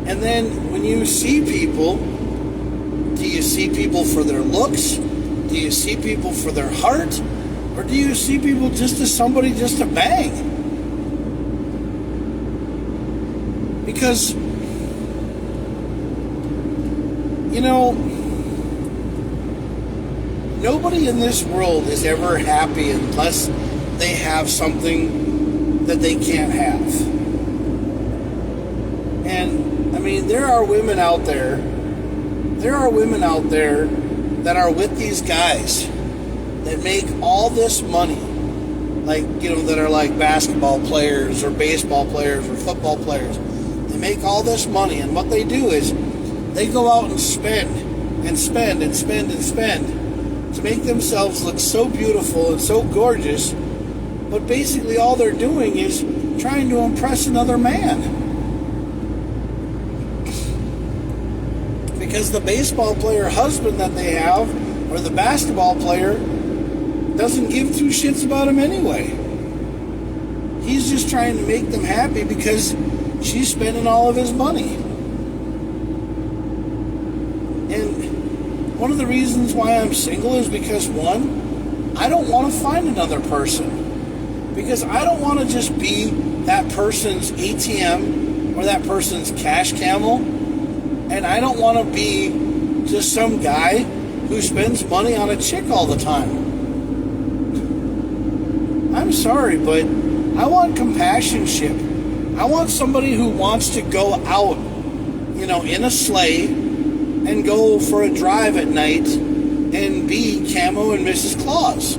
[SPEAKER 1] And then when you see people, do you see people for their looks? Do you see people for their heart? Or do you see people just as somebody just to bang? Because, you know, nobody in this world is ever happy unless they have something that they can't have. And, I mean, there are women out there that are with these guys that make all this money, like, you know, that are like basketball players or baseball players or football players. They make all this money, and what they do is they go out and spend and spend and spend and spend to make themselves look so beautiful and so gorgeous, but basically all they're doing is trying to impress another man. Because the baseball player husband that they have, or the basketball player, doesn't give two shits about him anyway. He's just trying to make them happy because she's spending all of his money. And one of the reasons why I'm single is because, one, I don't want to find another person. Because I don't want to just be that person's ATM or that person's cash camel. And I don't want to be just some guy who spends money on a chick all the time. I'm sorry, but I want companionship. I want somebody who wants to go out, you know, in a sleigh and go for a drive at night and be Kamo and Mrs. Klauz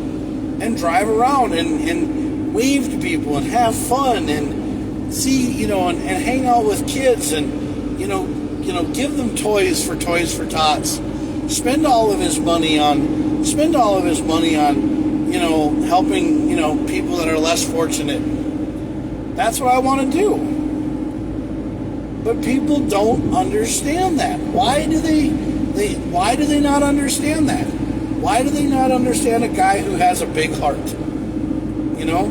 [SPEAKER 1] and drive around and wave to people and have fun and see, you know, and hang out with kids and, you know, give them toys for tots. Spend all of his money on, you know, helping, you know, people that are less fortunate. That's what I want to do. But people don't understand that. Why do they not understand that? Why do they not understand a guy who has a big heart? You know?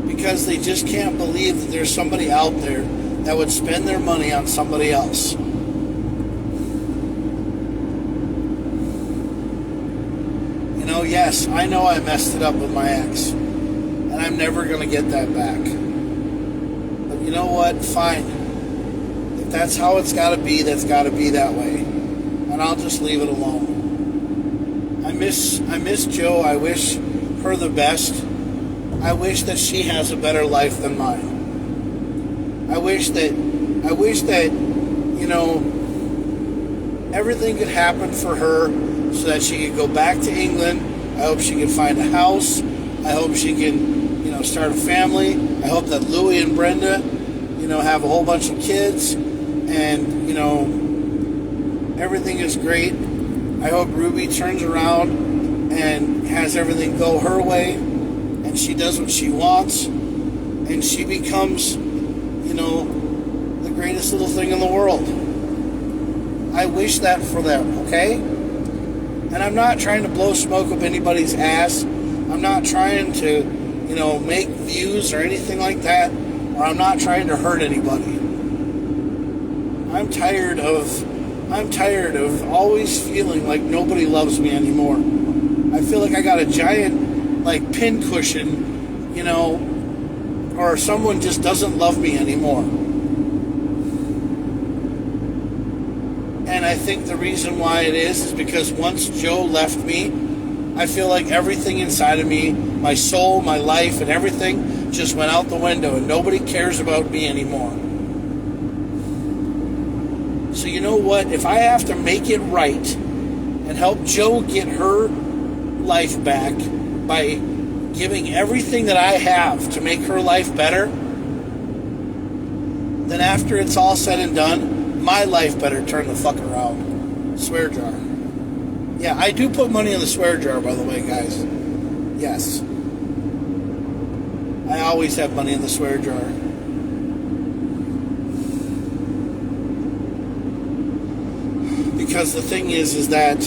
[SPEAKER 1] Because they just can't believe that there's somebody out there that would spend their money on somebody else. You know, yes, I know I messed it up with my ex, and I'm never going to get that back. But you know what? Fine. If that's how it's got to be, that's got to be that way. And I'll just leave it alone. I miss Jo. I wish her the best. I wish that she has a better life than mine. I wish that, you know, everything could happen for her so that she could go back to England. I hope she can find a house. I hope she can, you know, start a family. I hope that Louie and Brenda, you know, have a whole bunch of kids and, you know, everything is great. I hope Ruby turns around and has everything go her way and she does what she wants and she becomes, you know, the greatest little thing in the world. I wish that for them, okay? And I'm not trying to blow smoke up anybody's ass. I'm not trying to, make views or anything like that, or I'm not trying to hurt anybody. I'm tired of always feeling like nobody loves me anymore. I feel like I got a giant, pin cushion, or someone just doesn't love me anymore. And I think the reason why it is because once Joe left me, I feel like everything inside of me, my soul, my life, and everything just went out the window, and nobody cares about me anymore. So you know what? If I have to make it right and help Joe get her life back by giving everything that I have to make her life better, then after it's all said and done, my life better turn the fuck around. Swear jar. Yeah, I do put money in the swear jar, by the way, guys. Yes. I always have money in the swear jar. Because the thing is that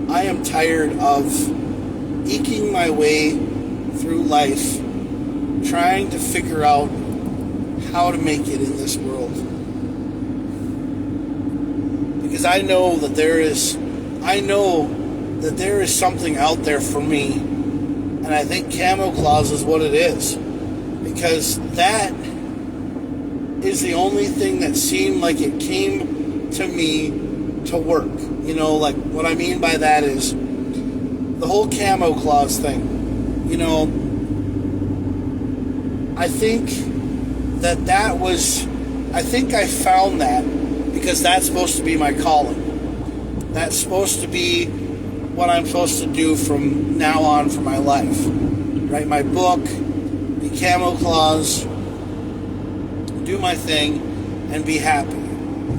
[SPEAKER 1] I am tired of eking my way through life, trying to figure out how to make it in this world. Because I know that there is something out there for me, and I think Kamo Klauz is what it is. Because that is the only thing that seemed like it came to me to work. What I mean by that is the whole Kamo Klauz thing. I think I think I found that because that's supposed to be my calling. That's supposed to be what I'm supposed to do from now on for my life. Write my book, be Kamo Klauz, do my thing, and be happy.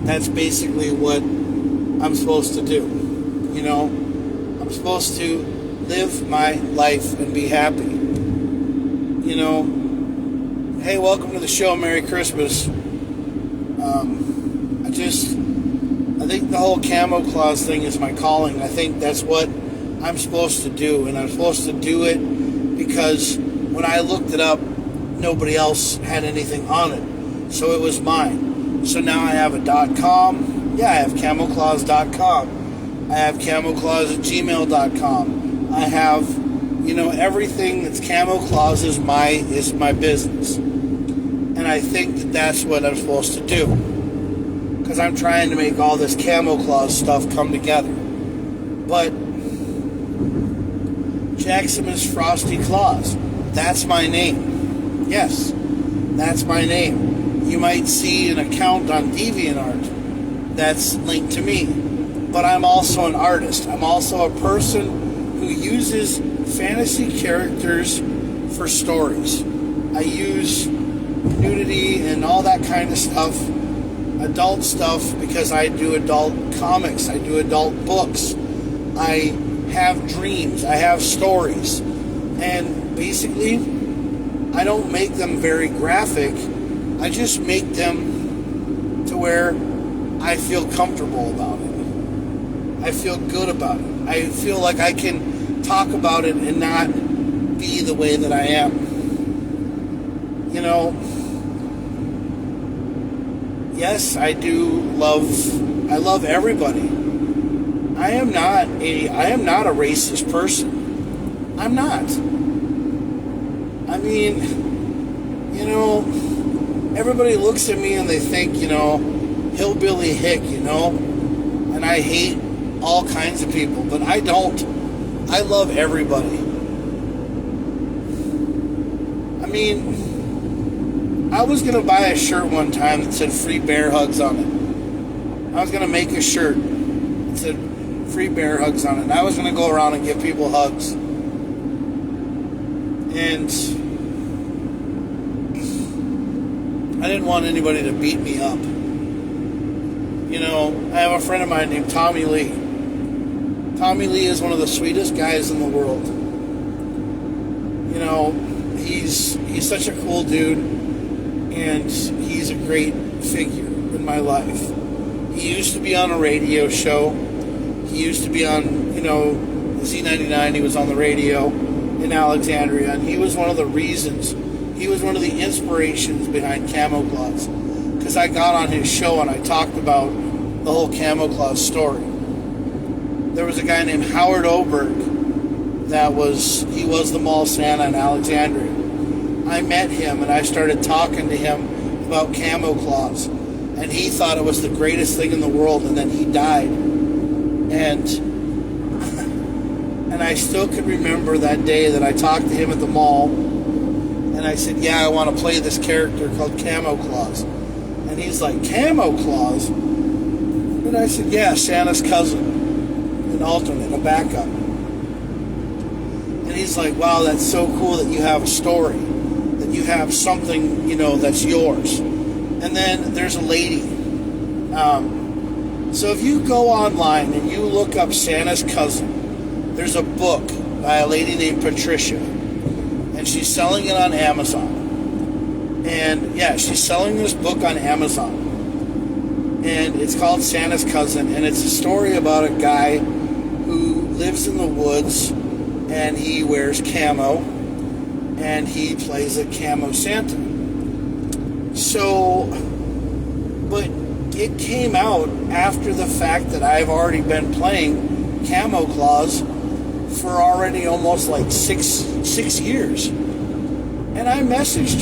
[SPEAKER 1] That's basically what I'm supposed to do. I'm supposed to live my life and be happy. Hey, welcome to the show. Merry Christmas. I think the whole Kamo Klauz thing is my calling. I think that's what I'm supposed to do, and I'm supposed to do it because when I looked it up, nobody else had anything on it, so it was mine. So now I have a .com. Yeah, I have KamoKlauz.com. I have KamoKlauz@gmail.com. I have, everything that's Kamo Klauz is my business. And I think that that's what I'm supposed to do. Because I'm trying to make all this Kamo Klauz stuff come together. But Jaximus Frosty Claus, that's my name. Yes, that's my name. You might see an account on DeviantArt that's linked to me. But I'm also an artist. I'm also a person who uses fantasy characters for stories. I use nudity and all that kind of stuff, adult stuff, because I do adult comics, I do adult books, I have dreams, I have stories, and basically I don't make them very graphic. I just make them to where I feel comfortable about it. I feel good about it. I feel like I can talk about it and not be the way that I am. Yes, I love everybody. I am not a racist person. I'm not. I mean, everybody looks at me and they think, hillbilly hick, and I hate all kinds of people, but I don't. I love everybody. I mean, I was going to buy a shirt one time that said free bear hugs on it. I was going to make a shirt that said free bear hugs on it. And I was going to go around and give people hugs. And I didn't want anybody to beat me up. I have a friend of mine named Tommy Lee. Tommy Lee is one of the sweetest guys in the world. He's such a cool dude, and he's a great figure in my life. He used to be on a radio show. He used to be on, Z99. He was on the radio, in Alexandria, and he was one of the reasons, he was one of the inspirations behind Kamo Klauz. Because I got on his show and I talked about the whole Kamo Klauz story. There was a guy named Howard Oberg he was the mall Santa in Alexandria. I met him and I started talking to him about Kamo Klauz, and he thought it was the greatest thing in the world, and then he died. And I still can remember that day that I talked to him at the mall, and I said, yeah, I want to play this character called Kamo Klauz. And he's like, Kamo Klauz? And I said, yeah, Santa's cousin, an alternate, a backup. And he's like, wow, that's so cool that you have a story, that you have something, that's yours. And then there's a lady. So if you go online and you look up Santa's cousin, there's a book by a lady named Patricia, and she's selling it on Amazon. And yeah, she's selling this book on Amazon, and it's called Santa's Cousin, and it's a story about a guy who lives in the woods, and he wears camo, and he plays a camo Santa. So, but it came out after the fact that I've already been playing Kamo Klauz for already almost like six years. And I messaged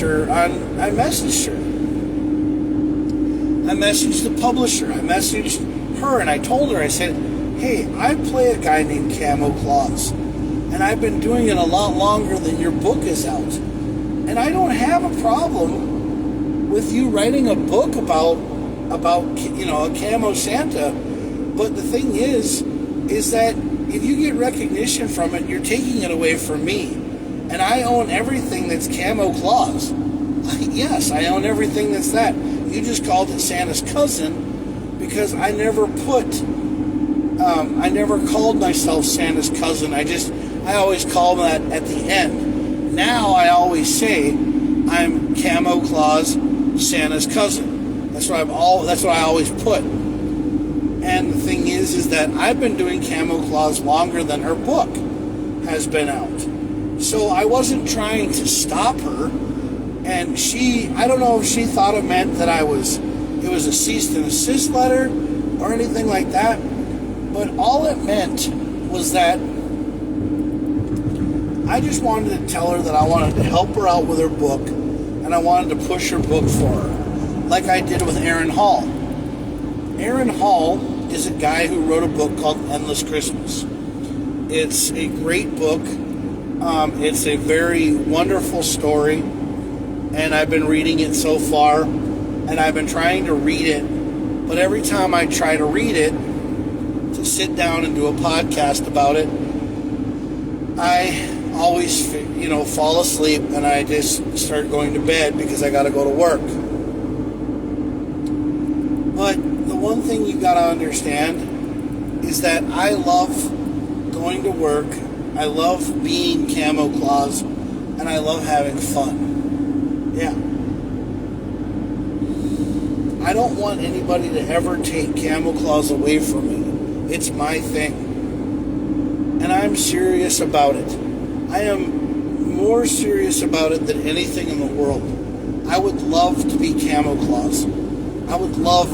[SPEAKER 1] the publisher. I messaged her, and I told her, I said, hey, I play a guy named Kamo Klauz, and I've been doing it a lot longer than your book is out. And I don't have a problem with you writing a book about a camo Santa. But the thing is that if you get recognition from it, you're taking it away from me. And I own everything that's Kamo Klauz. Yes, I own everything that's that. You just called it Santa's cousin because I never called myself Santa's cousin. I always call that at the end. Now I always say I'm Kamo Klauz, Santa's cousin. That's what I always put. And the thing is that I've been doing Kamo Klauz longer than her book has been out. So I wasn't trying to stop her. And I don't know if she thought it meant that it was a cease and desist letter or anything like that. But all it meant was that I just wanted to tell her that I wanted to help her out with her book, and I wanted to push her book for her, like I did with Aaron Hall. Aaron Hall is a guy who wrote a book called Endless Christmas. It's a great book. It's a very wonderful story, and I've been reading it so far, and I've been trying to read it, but every time I try to read it, to sit down and do a podcast about it, I always, fall asleep, and I just start going to bed because I got to go to work. But the one thing you got to understand is that I love going to work, I love being Kamo Klauz, and I love having fun. Yeah. I don't want anybody to ever take Kamo Klauz away from me. It's my thing. And I'm serious about it. I am more serious about it than anything in the world. I would love to be Kamo Klauz. I would love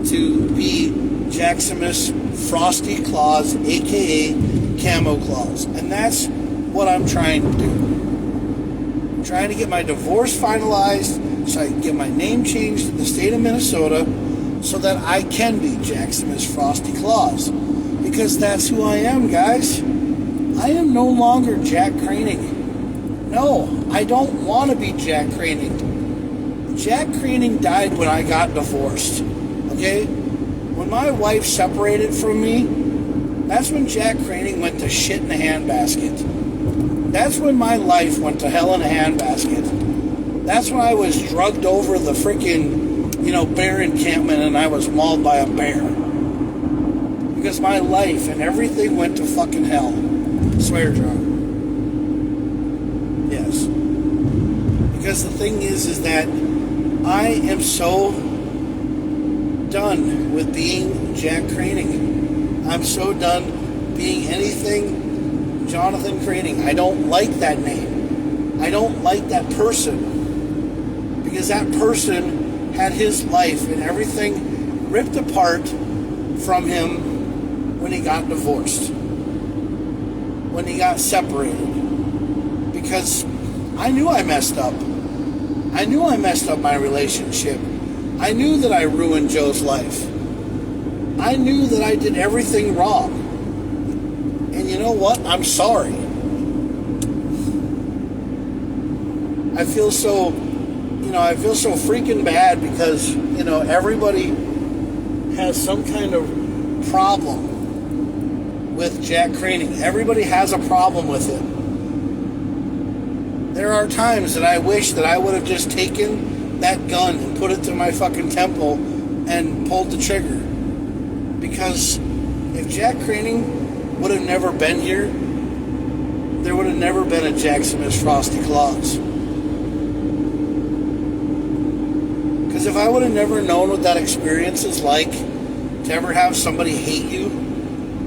[SPEAKER 1] to be Jaximus Frosty Claus, a.k.a. Kamo Klauz. And that's what I'm trying to do. I'm trying to get my divorce finalized so I can get my name changed in the state of Minnesota so that I can be Jaximus Frosty Claus. Because that's who I am, guys. I am no longer Jack Craning. No, I don't want to be Jack Craning. Jack Craning died when I got divorced. Okay? When my wife separated from me, that's when Jack Craning went to shit in a handbasket. That's when my life went to hell in a handbasket. That's when I was drugged over the freaking, bear encampment and I was mauled by a bear. Because my life and everything went to fucking hell. Swear jar. Yes. Because the thing is that I am so done with being Jack Craning. I'm so done being anything Jonathan Craning. I don't like that name. I don't like that person. Because that person had his life and everything ripped apart from him when he got divorced. When he got separated. Because I knew I messed up. I knew I messed up my relationship. I knew that I ruined Joe's life. I knew that I did everything wrong. And you know what? I'm sorry. I feel so freaking bad because, everybody has some kind of problem with Jack Craning. Everybody has a problem with it. There are times that I wish that I would have just taken that gun and put it to my fucking temple and pulled the trigger. Because if Jack Craning would have never been here, there would have never been a Jackson as Frosty Claus. Because if I would have never known what that experience is like, to ever have somebody hate you,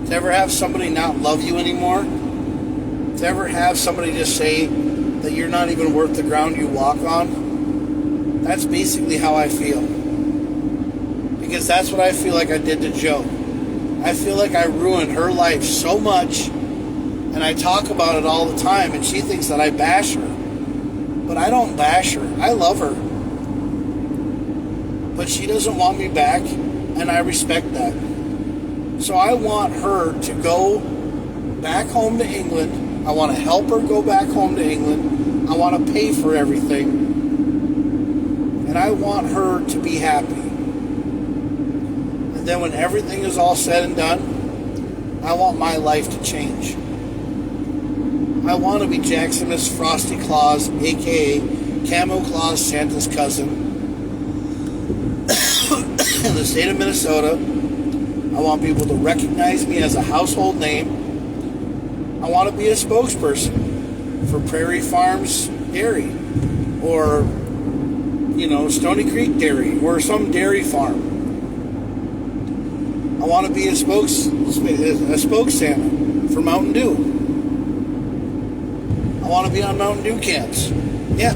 [SPEAKER 1] to ever have somebody not love you anymore, to ever have somebody just say that you're not even worth the ground you walk on, that's basically how I feel. Because that's what I feel like I did to Joe. I feel like I ruined her life so much, and I talk about it all the time, and she thinks that I bash her. But I don't bash her. I love her. But she doesn't want me back, and I respect that. So I want her to go back home to England. I want to help her go back home to England. I want to pay for everything. And I want her to be happy. And then when everything is all said and done, I want my life to change. I want to be Jackson Frosty Claus, a.k.a. Kamo Klauz, Santa's cousin. In the state of Minnesota, I want people to recognize me as a household name. I want to be a spokesperson for Prairie Farms Dairy or, Stony Creek Dairy or some dairy farm. I want to be a spokesman for Mountain Dew. I want to be on Mountain Dew cans. Yeah.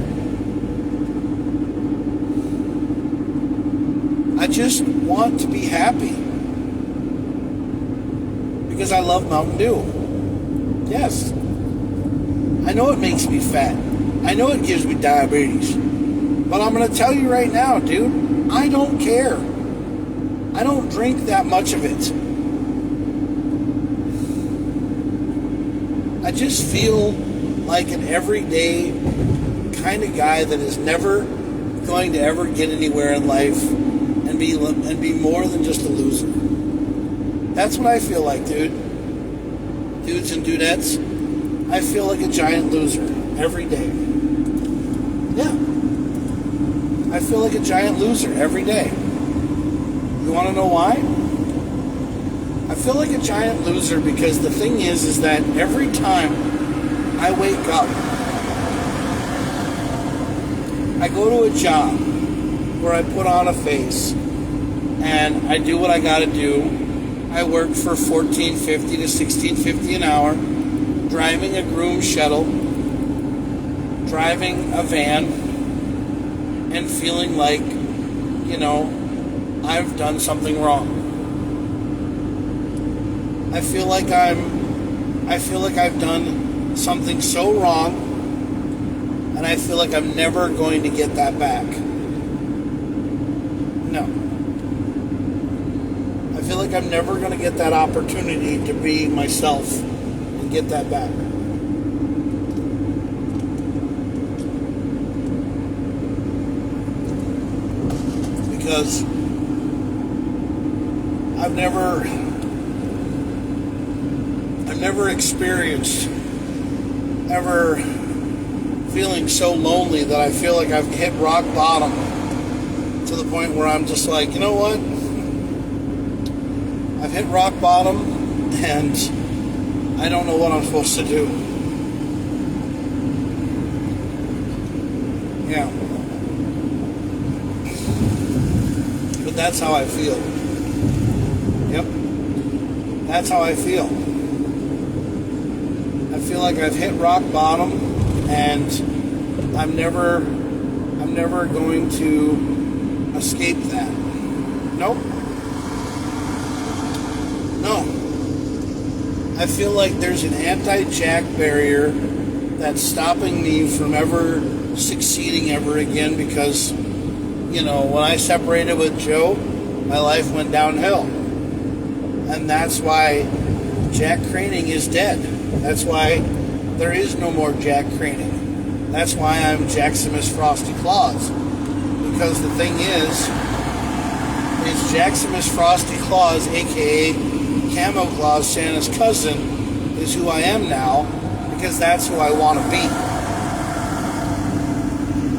[SPEAKER 1] I just want to be happy. Because I love Mountain Dew. Yes. I know it makes me fat. I know it gives me diabetes. But I'm going to tell you right now, dude, I don't care. I don't drink that much of it. I just feel like an everyday kind of guy that is never going to ever get anywhere in life and be more than just a loser. That's what I feel like, dude. Dudes and dudettes, I feel like a giant loser every day. Yeah. I feel like a giant loser every day. You want to know why? I feel like a giant loser because the thing is that every time I wake up, I go to a job where I put on a face and I do what I got to do. I work for $14.50 to $16.50 an hour, driving a groom shuttle, driving a van, and feeling like, I've done something wrong. I feel like I've done something so wrong, and I feel like I'm never going to get that back. No. I feel like I'm never going to get that opportunity to be myself and get that back. Because I've never experienced ever feeling so lonely that I feel like I've hit rock bottom to the point where I'm just like, you know what? I've hit rock bottom and I don't know what I'm supposed to do. Yeah. But that's how I feel. Yep. That's how I feel. I feel like I've hit rock bottom, and I'm never going to escape that. Nope. No. I feel like there's an anti-jack barrier that's stopping me from ever succeeding ever again because, when I separated with Joe, my life went downhill. And that's why Jack Craning is dead. That's why there is no more Jack Craning. That's why I'm Jaximus Frosty Claus. Because the thing is Jaximus Frosty Claus, aka Kamo Klauz, Santa's cousin, is who I am now, because that's who I want to be.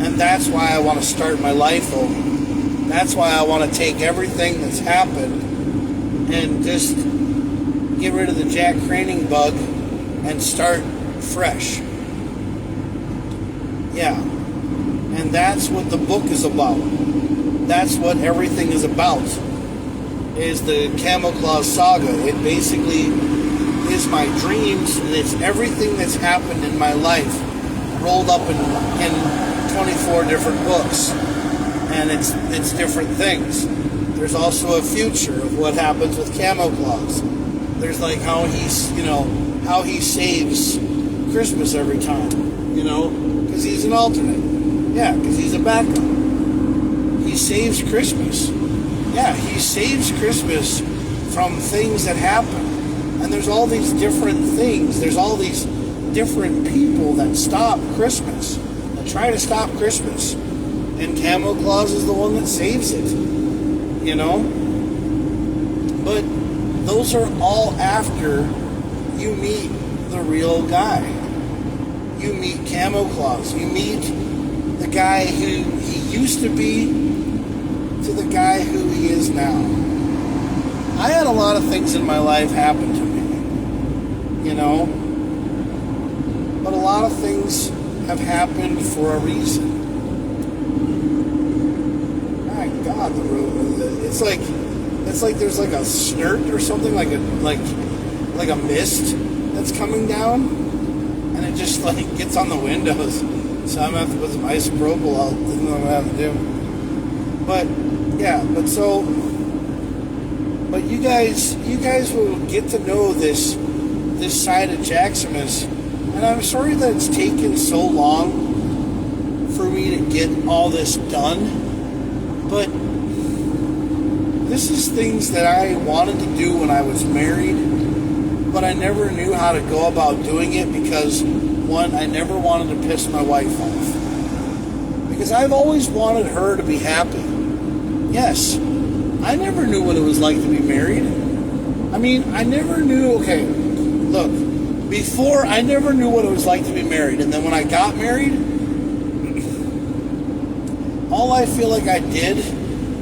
[SPEAKER 1] And that's why I want to start my life over. That's why I want to take everything that's happened and just get rid of the Jack Craning bug and start fresh. Yeah. And that's what the book is about. That's what everything is about, is the Kamo Klauz saga. It basically is my dreams, and it's everything that's happened in my life rolled up in 24 different books. And it's different things. There's also a future of what happens with Kamo Klauz. There's like how how he saves Christmas every time, because he's an alternate. Yeah, because he's a backup. He saves Christmas. Yeah, he saves Christmas from things that happen. And there's all these different things. There's all these different people that stop Christmas, that try to stop Christmas. And Kamo Klauz is the one that saves it. But those are all after you meet the real guy. You meet Kamo Klauz. You meet the guy who he used to be to the guy who he is now. I had a lot of things in my life happen to me, but a lot of things have happened for a reason. My God, the road, it's like there's like a snort or something, like a mist that's coming down, and it just gets on the windows. So I'm gonna have to put some isopropyl out. That's what I'm gonna have to do. But you guys will get to know this side of Jaximus, and I'm sorry that it's taken so long for me to get all this done. But this is things that I wanted to do when I was married, but I never knew how to go about doing it because, one, I never wanted to piss my wife off. Because I've always wanted her to be happy. Yes, I never knew what it was like to be married. I mean, I never knew, before I never knew what it was like to be married. And then when I got married, all I feel like I did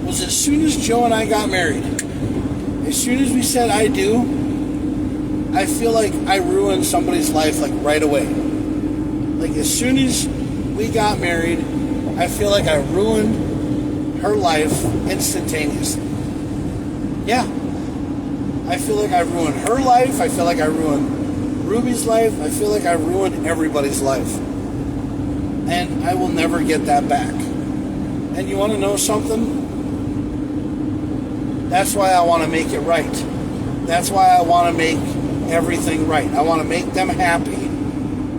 [SPEAKER 1] was as soon as Joe and I got married, as soon as we said I do, I feel like I ruined somebody's life right away. As soon as we got married, I feel like I ruined her life instantaneously. Yeah. I feel like I ruined her life. I feel like I ruined Ruby's life. I feel like I ruined everybody's life. And I will never get that back. And you want to know something? That's why I want to make it right. That's why I want to make everything right. I want to make them happy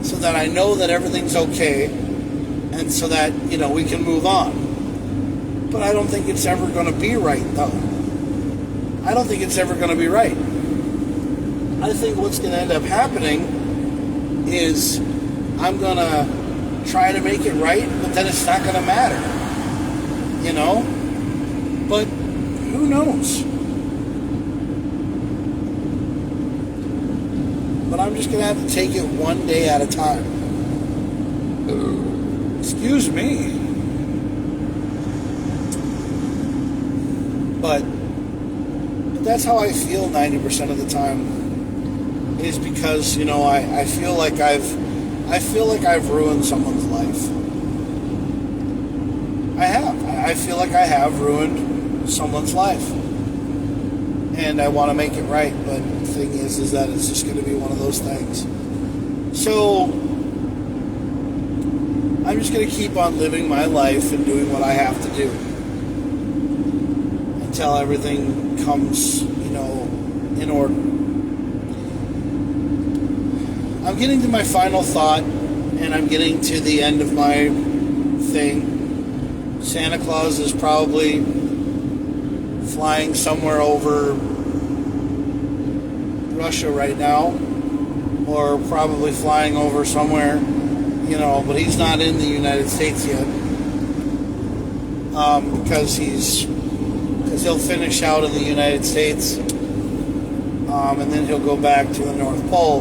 [SPEAKER 1] so that I know that everything's okay and so that, we can move on. But I don't think it's ever going to be right, though. I don't think it's ever going to be right. I think what's going to end up happening is I'm going to try to make it right, but then it's not going to matter. But who knows? But I'm just going to have to take it one day at a time. Excuse me. But that's how I feel 90% of the time. Is because, I feel like I've ruined someone's life. I have. I feel like I have ruined someone's life. And I want to make it right, but the thing is that it's just going to be one of those things. So I'm just going to keep on living my life and doing what I have to do until everything comes, in order. I'm getting to my final thought, and I'm getting to the end of my thing. Santa Claus is probably flying somewhere over Russia right now, or probably flying over somewhere, but he's not in the United States yet, because he'll finish out in the United States, and then he'll go back to the North Pole.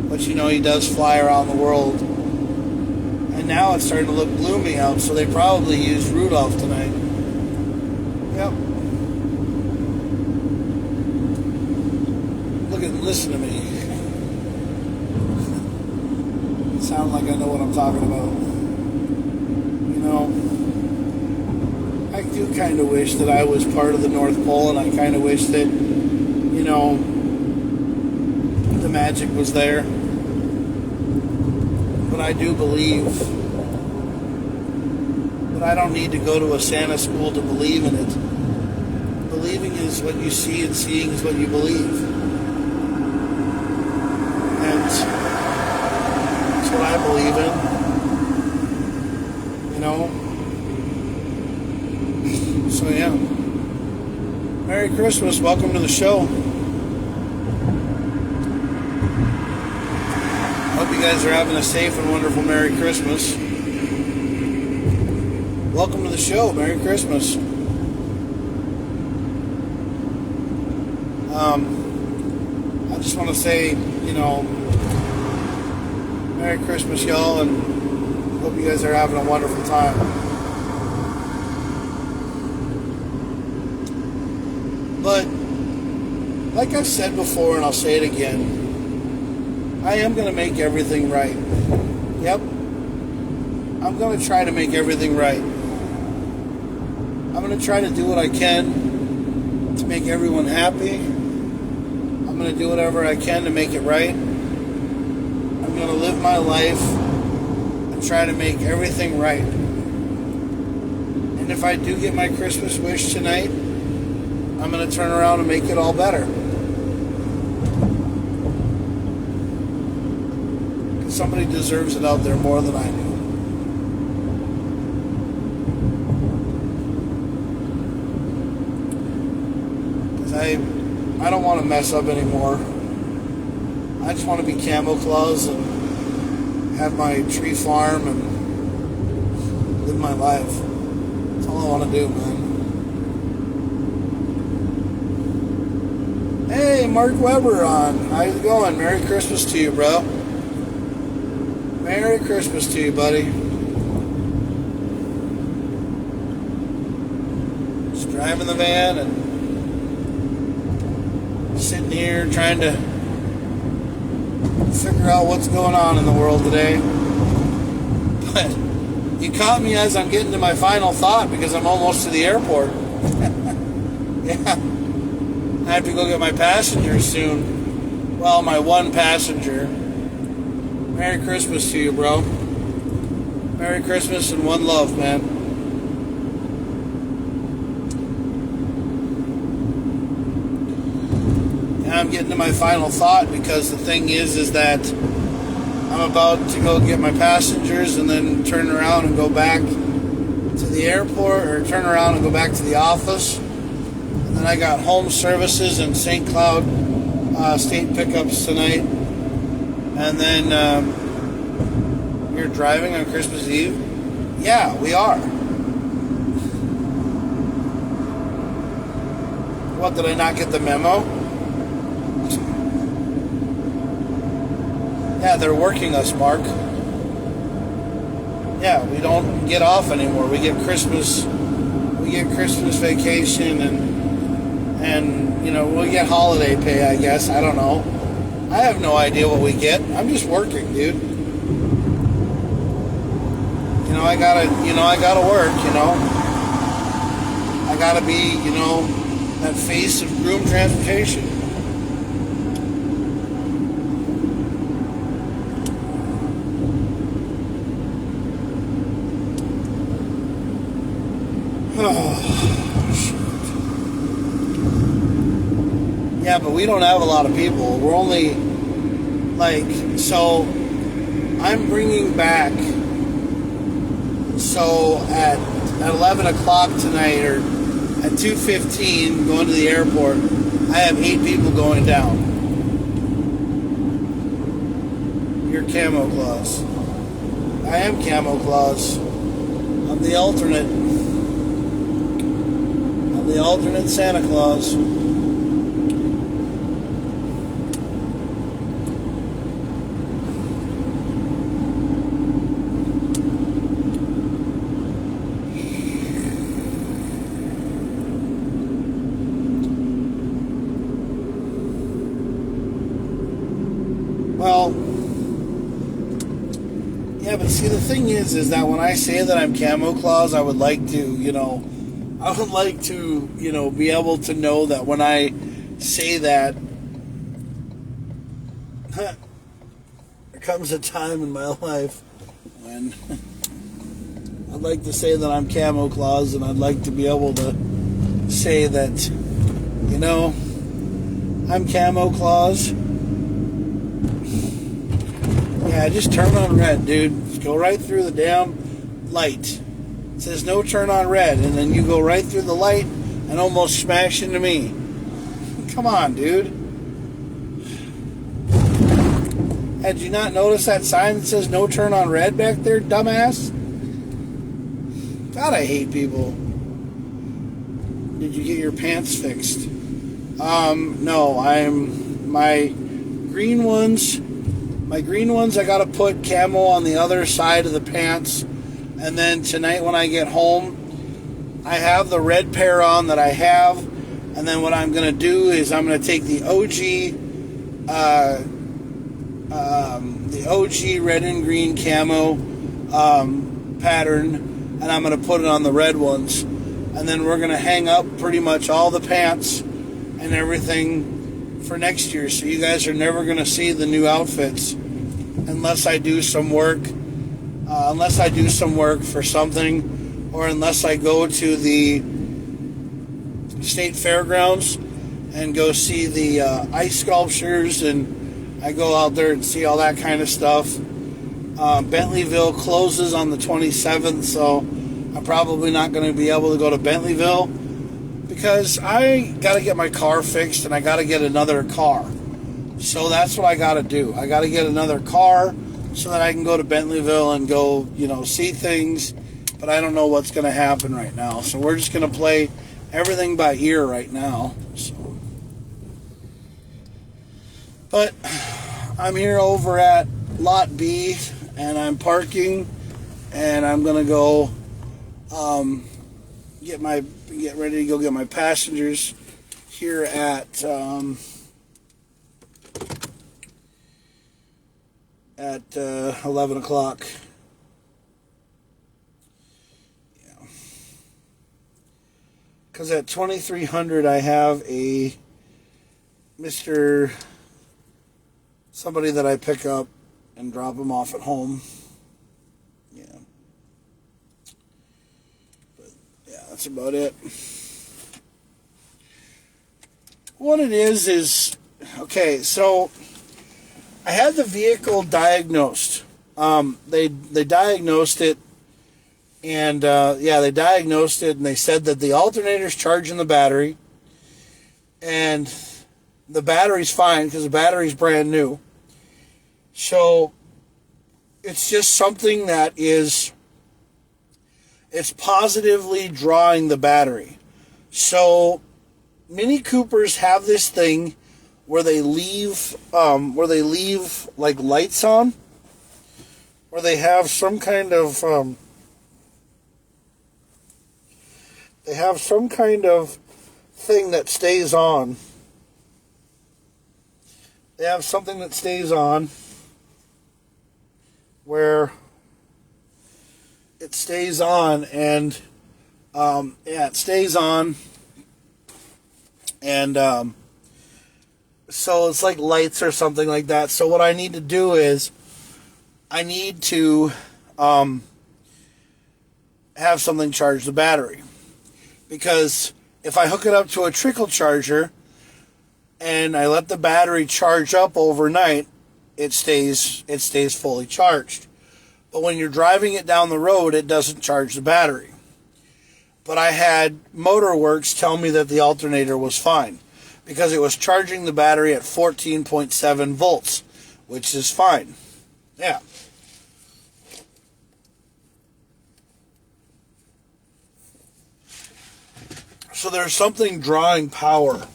[SPEAKER 1] But he does fly around the world. And now it's starting to look gloomy out, so they probably used Rudolph tonight. Yep. Listen to me. Sound like I know what I'm talking about. I do kind of wish that I was part of the North Pole, and I kind of wish that, the magic was there. But I do believe that I don't need to go to a Santa school to believe in it. Believing is what you see, and seeing is what you believe. And that's what I believe in. So yeah. Merry Christmas. Welcome to the show. Hope you guys are having a safe and wonderful Merry Christmas. Welcome to the show. Merry Christmas. I just want to say, Merry Christmas, y'all, and hope you guys are having a wonderful time. But, like I've said before, and I'll say it again, I am going to make everything right. Yep. I'm going to try to make everything right. I'm going to try to do what I can to make everyone happy. I'm going to do whatever I can to make it right. I'm going to live my life and try to make everything right. And if I do get my Christmas wish tonight, I'm going to turn around and make it all better. Because somebody deserves it out there more than I do. Because I don't want to mess up anymore. I just want to be Kamo Klauz and have my tree farm and live my life. That's all I want to do, man. Hey, Mark Weber on. How's it going? Merry Christmas to you, bro. Merry Christmas to you, buddy. Just driving the van and sitting here trying to figure out what's going on in the world today. But you caught me as I'm getting to my final thought because I'm almost to the airport. Yeah. I have to go get my passenger soon. Well, my one passenger. Merry Christmas to you, bro. Merry Christmas and one love, man. And I'm getting to my final thought because the thing is that I'm about to go get my passengers and then turn around and go back to the airport, or turn around and go back to the office. And then I got home services and St. Cloud state pickups tonight. And then you're driving on Christmas Eve? Yeah, we are. What, did I not get the memo? Yeah, they're working us, Mark. Yeah, we don't get off anymore. We get Christmas vacation and we'll get holiday pay, I guess. I don't know. I have no idea what we get. I'm just working, dude. I gotta work, I gotta be, that face of groom transportation. Oh, shit. Yeah, but we don't have a lot of people. We're only, like, so I'm bringing back, so at 11 o'clock tonight, or at 2:15, going to the airport, I have 8 people going down. You're Kamo Klauz. I am Kamo Klauz. I'm the alternate. I'm the alternate Santa Claus. Well, yeah, but see, the thing is that when I say that I'm Kamo Klauz, I would like to, be able to know that when I say that, there comes a time in my life when I'd like to say that I'm Kamo Klauz, and I'd like to be able to say that, I'm Kamo Klauz. Yeah, just turn on red, dude. Just go right through the damn light. It says no turn on red, and then you go right through the light and almost smash into me. Come on, dude. Had you not noticed that sign that says no turn on red back there, dumbass? God, I hate people. Did you get your pants fixed? No, my green ones, I gotta put camo on the other side of the pants, and then tonight when I get home, I have the red pair on that I have, and then what I'm gonna do is I'm gonna take the OG red and green camo pattern, and I'm gonna put it on the red ones, and then we're gonna hang up pretty much all the pants and everything for next year, so you guys are never gonna see the new outfits unless I do some work for something, or unless I go to the state fairgrounds and go see the ice sculptures, and I go out there and see all that kind of stuff. Bentleyville closes on the 27th, so I'm probably not going to be able to go to Bentleyville because I got to get my car fixed and I got to get another car. So that's what I got to do. I got to get another car so that I can go to Bentleyville and go, see things. But I don't know what's going to happen right now. So we're just going to play everything by ear right now. So. But I'm here over at Lot B, and I'm parking, and I'm going to go get ready to go get my passengers here at 11 o'clock. Yeah. Because at 2300 I have a somebody that I pick up and drop him off at home. Yeah. But yeah, that's about it. What it is okay, so I had the vehicle diagnosed. They diagnosed it, and they diagnosed it, and they said that the alternator's charging the battery, and the battery's fine because the battery's brand new. So it's just something that it's positively drawing the battery. So Mini Coopers have this thing where they leave like lights on, or they have some kind of thing that stays on. They have something that stays on where it stays on, and it stays on, and so it's like lights or something like that. So what I need to do is I need to have something charge the battery. because if I hook it up to a trickle charger and I let the battery charge up overnight, it stays fully charged. But when you're driving it down the road, it doesn't charge the battery. But I had Motorworks tell me that the alternator was fine because it was charging the battery at 14.7 volts, which is fine. Yeah. So there's something drawing power.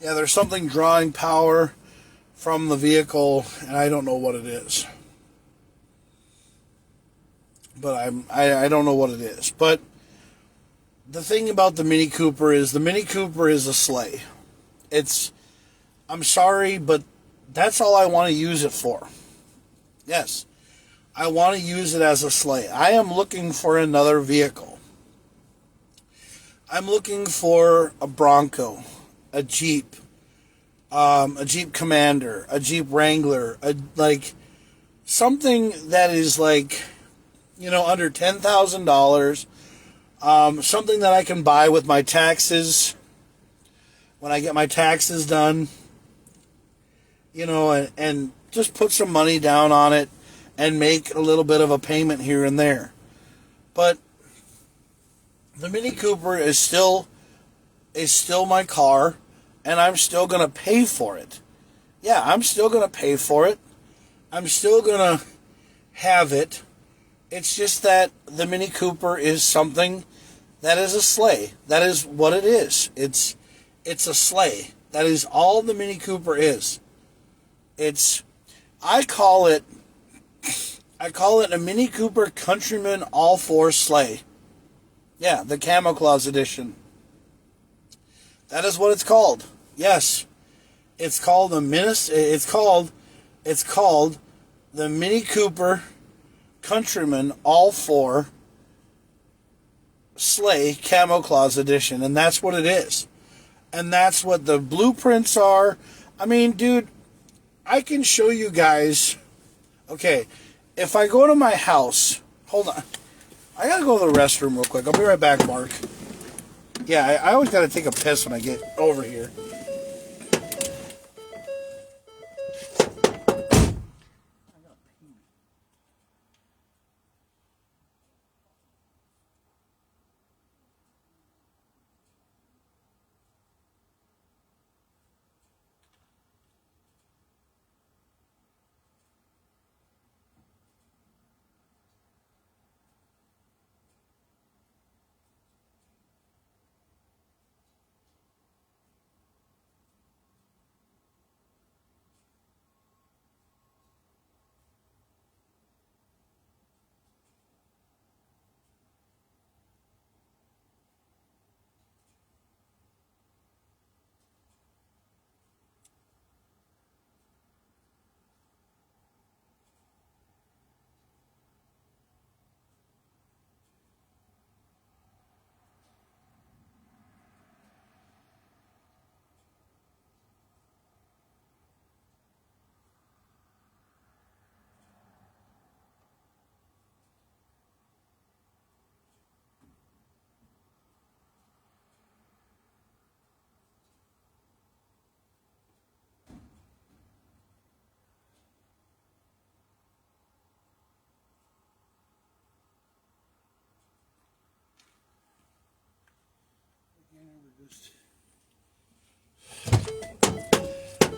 [SPEAKER 1] Yeah, there's something drawing power from the vehicle, and I don't know what it is. But I don't know what it is. But the thing about the Mini Cooper is the Mini Cooper is a sleigh. I'm sorry, but that's all I want to use it for. Yes, I want to use it as a sleigh. I am looking for another vehicle. I'm looking for a Bronco, a Jeep Commander, a Jeep Wrangler, something that is under $10,000, something that I can buy with my taxes when I get my taxes done, and just put some money down on it and make a little bit of a payment here and there. But the Mini Cooper is still my car, and I'm still going to pay for it. Yeah, I'm still going to pay for it. I'm still going to have it. It's just that the Mini Cooper is something that is a sleigh. That is what it is. It's a sleigh. That is all the Mini Cooper is. I call it a Mini Cooper Countryman All-4 sleigh. Yeah, the Kamo Klauz edition. That is what it's called. Yes, it's called the Mini Cooper Countryman All-4 sleigh Kamo Klauz edition, and that's what it is. And that's what the blueprints are. I mean, dude, I can show you guys. Okay, if I go to my house, hold on. I gotta go to the restroom real quick. I'll be right back, Mark. Yeah, I always gotta take a piss when I get over here.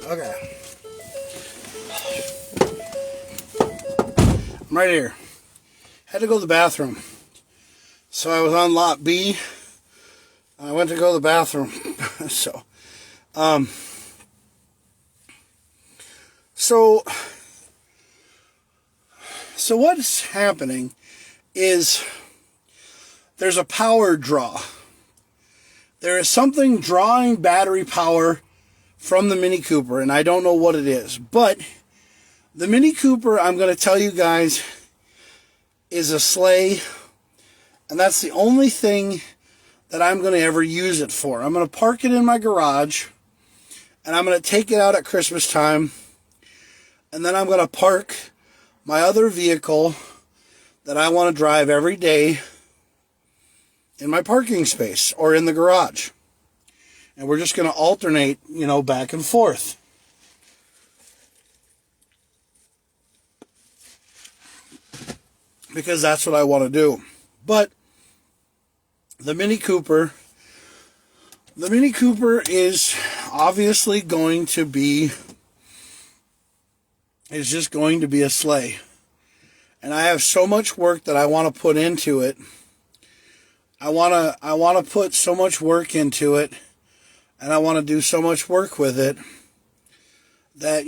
[SPEAKER 1] Okay. I'm right here. Had to go to the bathroom. So I was on lot B. I went to go to the bathroom. So what's happening is there's a power draw. There is something drawing battery power from the Mini Cooper, and I don't know what it is. But the Mini Cooper, I'm going to tell you guys, is a sleigh, and that's the only thing that I'm going to ever use it for. I'm going to park it in my garage, and I'm going to take it out at Christmas time, and then I'm going to park my other vehicle that I want to drive every day in my parking space or in the garage. And we're just going to alternate, back and forth. Because that's what I want to do. But the Mini Cooper is obviously going to be, is just going to be a sleigh. And I have so much work that I want to put into it. I want to put so much work into it, and I want to do so much work with it that,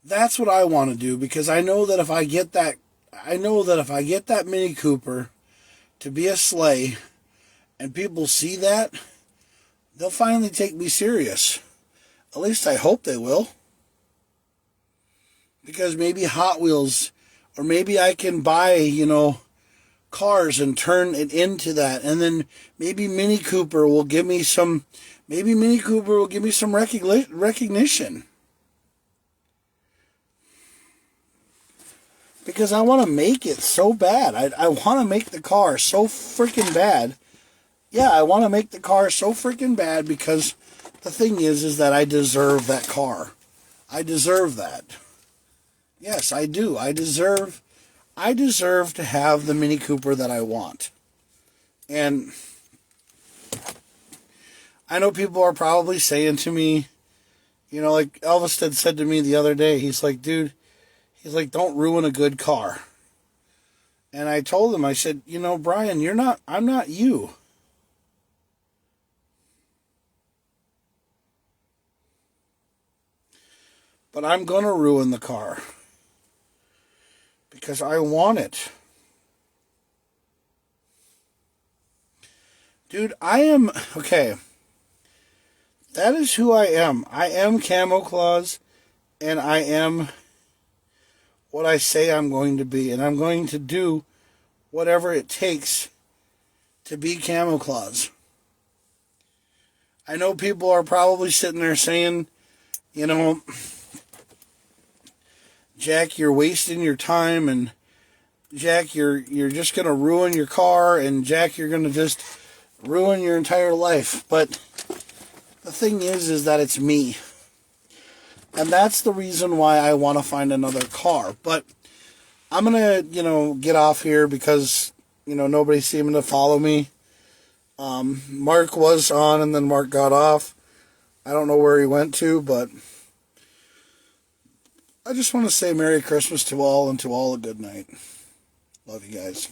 [SPEAKER 1] that's what I want to do, because I know that if I get that Mini Cooper to be a sleigh and people see that, they'll finally take me serious. At least I hope they will. Because maybe Hot Wheels, or maybe I can buy, cars and turn it into that. And then maybe Mini Cooper will give me some recognition. Because I want to make it so bad. I want to make the car so freaking bad. Yeah, I want to make the car so freaking bad, because the thing is that I deserve that car. I deserve that. Yes, I do. I deserve to have the Mini Cooper that I want. And I know people are probably saying to me, like Elvis had said to me the other day, he's like, dude, don't ruin a good car. And I told him, I said, Brian, I'm not you. But I'm going to ruin the car. Because I want it. Dude, okay. That is who I am. I am Kamo Klauz, and I am what I say I'm going to be. And I'm going to do whatever it takes to be Kamo Klauz. I know people are probably sitting there saying, Jack, you're wasting your time, and Jack, you're just going to ruin your car, and Jack, you're going to just ruin your entire life. But the thing is that it's me. And that's the reason why I want to find another car. But I'm going to, get off here because, nobody's seeming to follow me. Mark was on, and then Mark got off. I don't know where he went to, but I just want to say Merry Christmas to all, and to all a good night. Love you guys.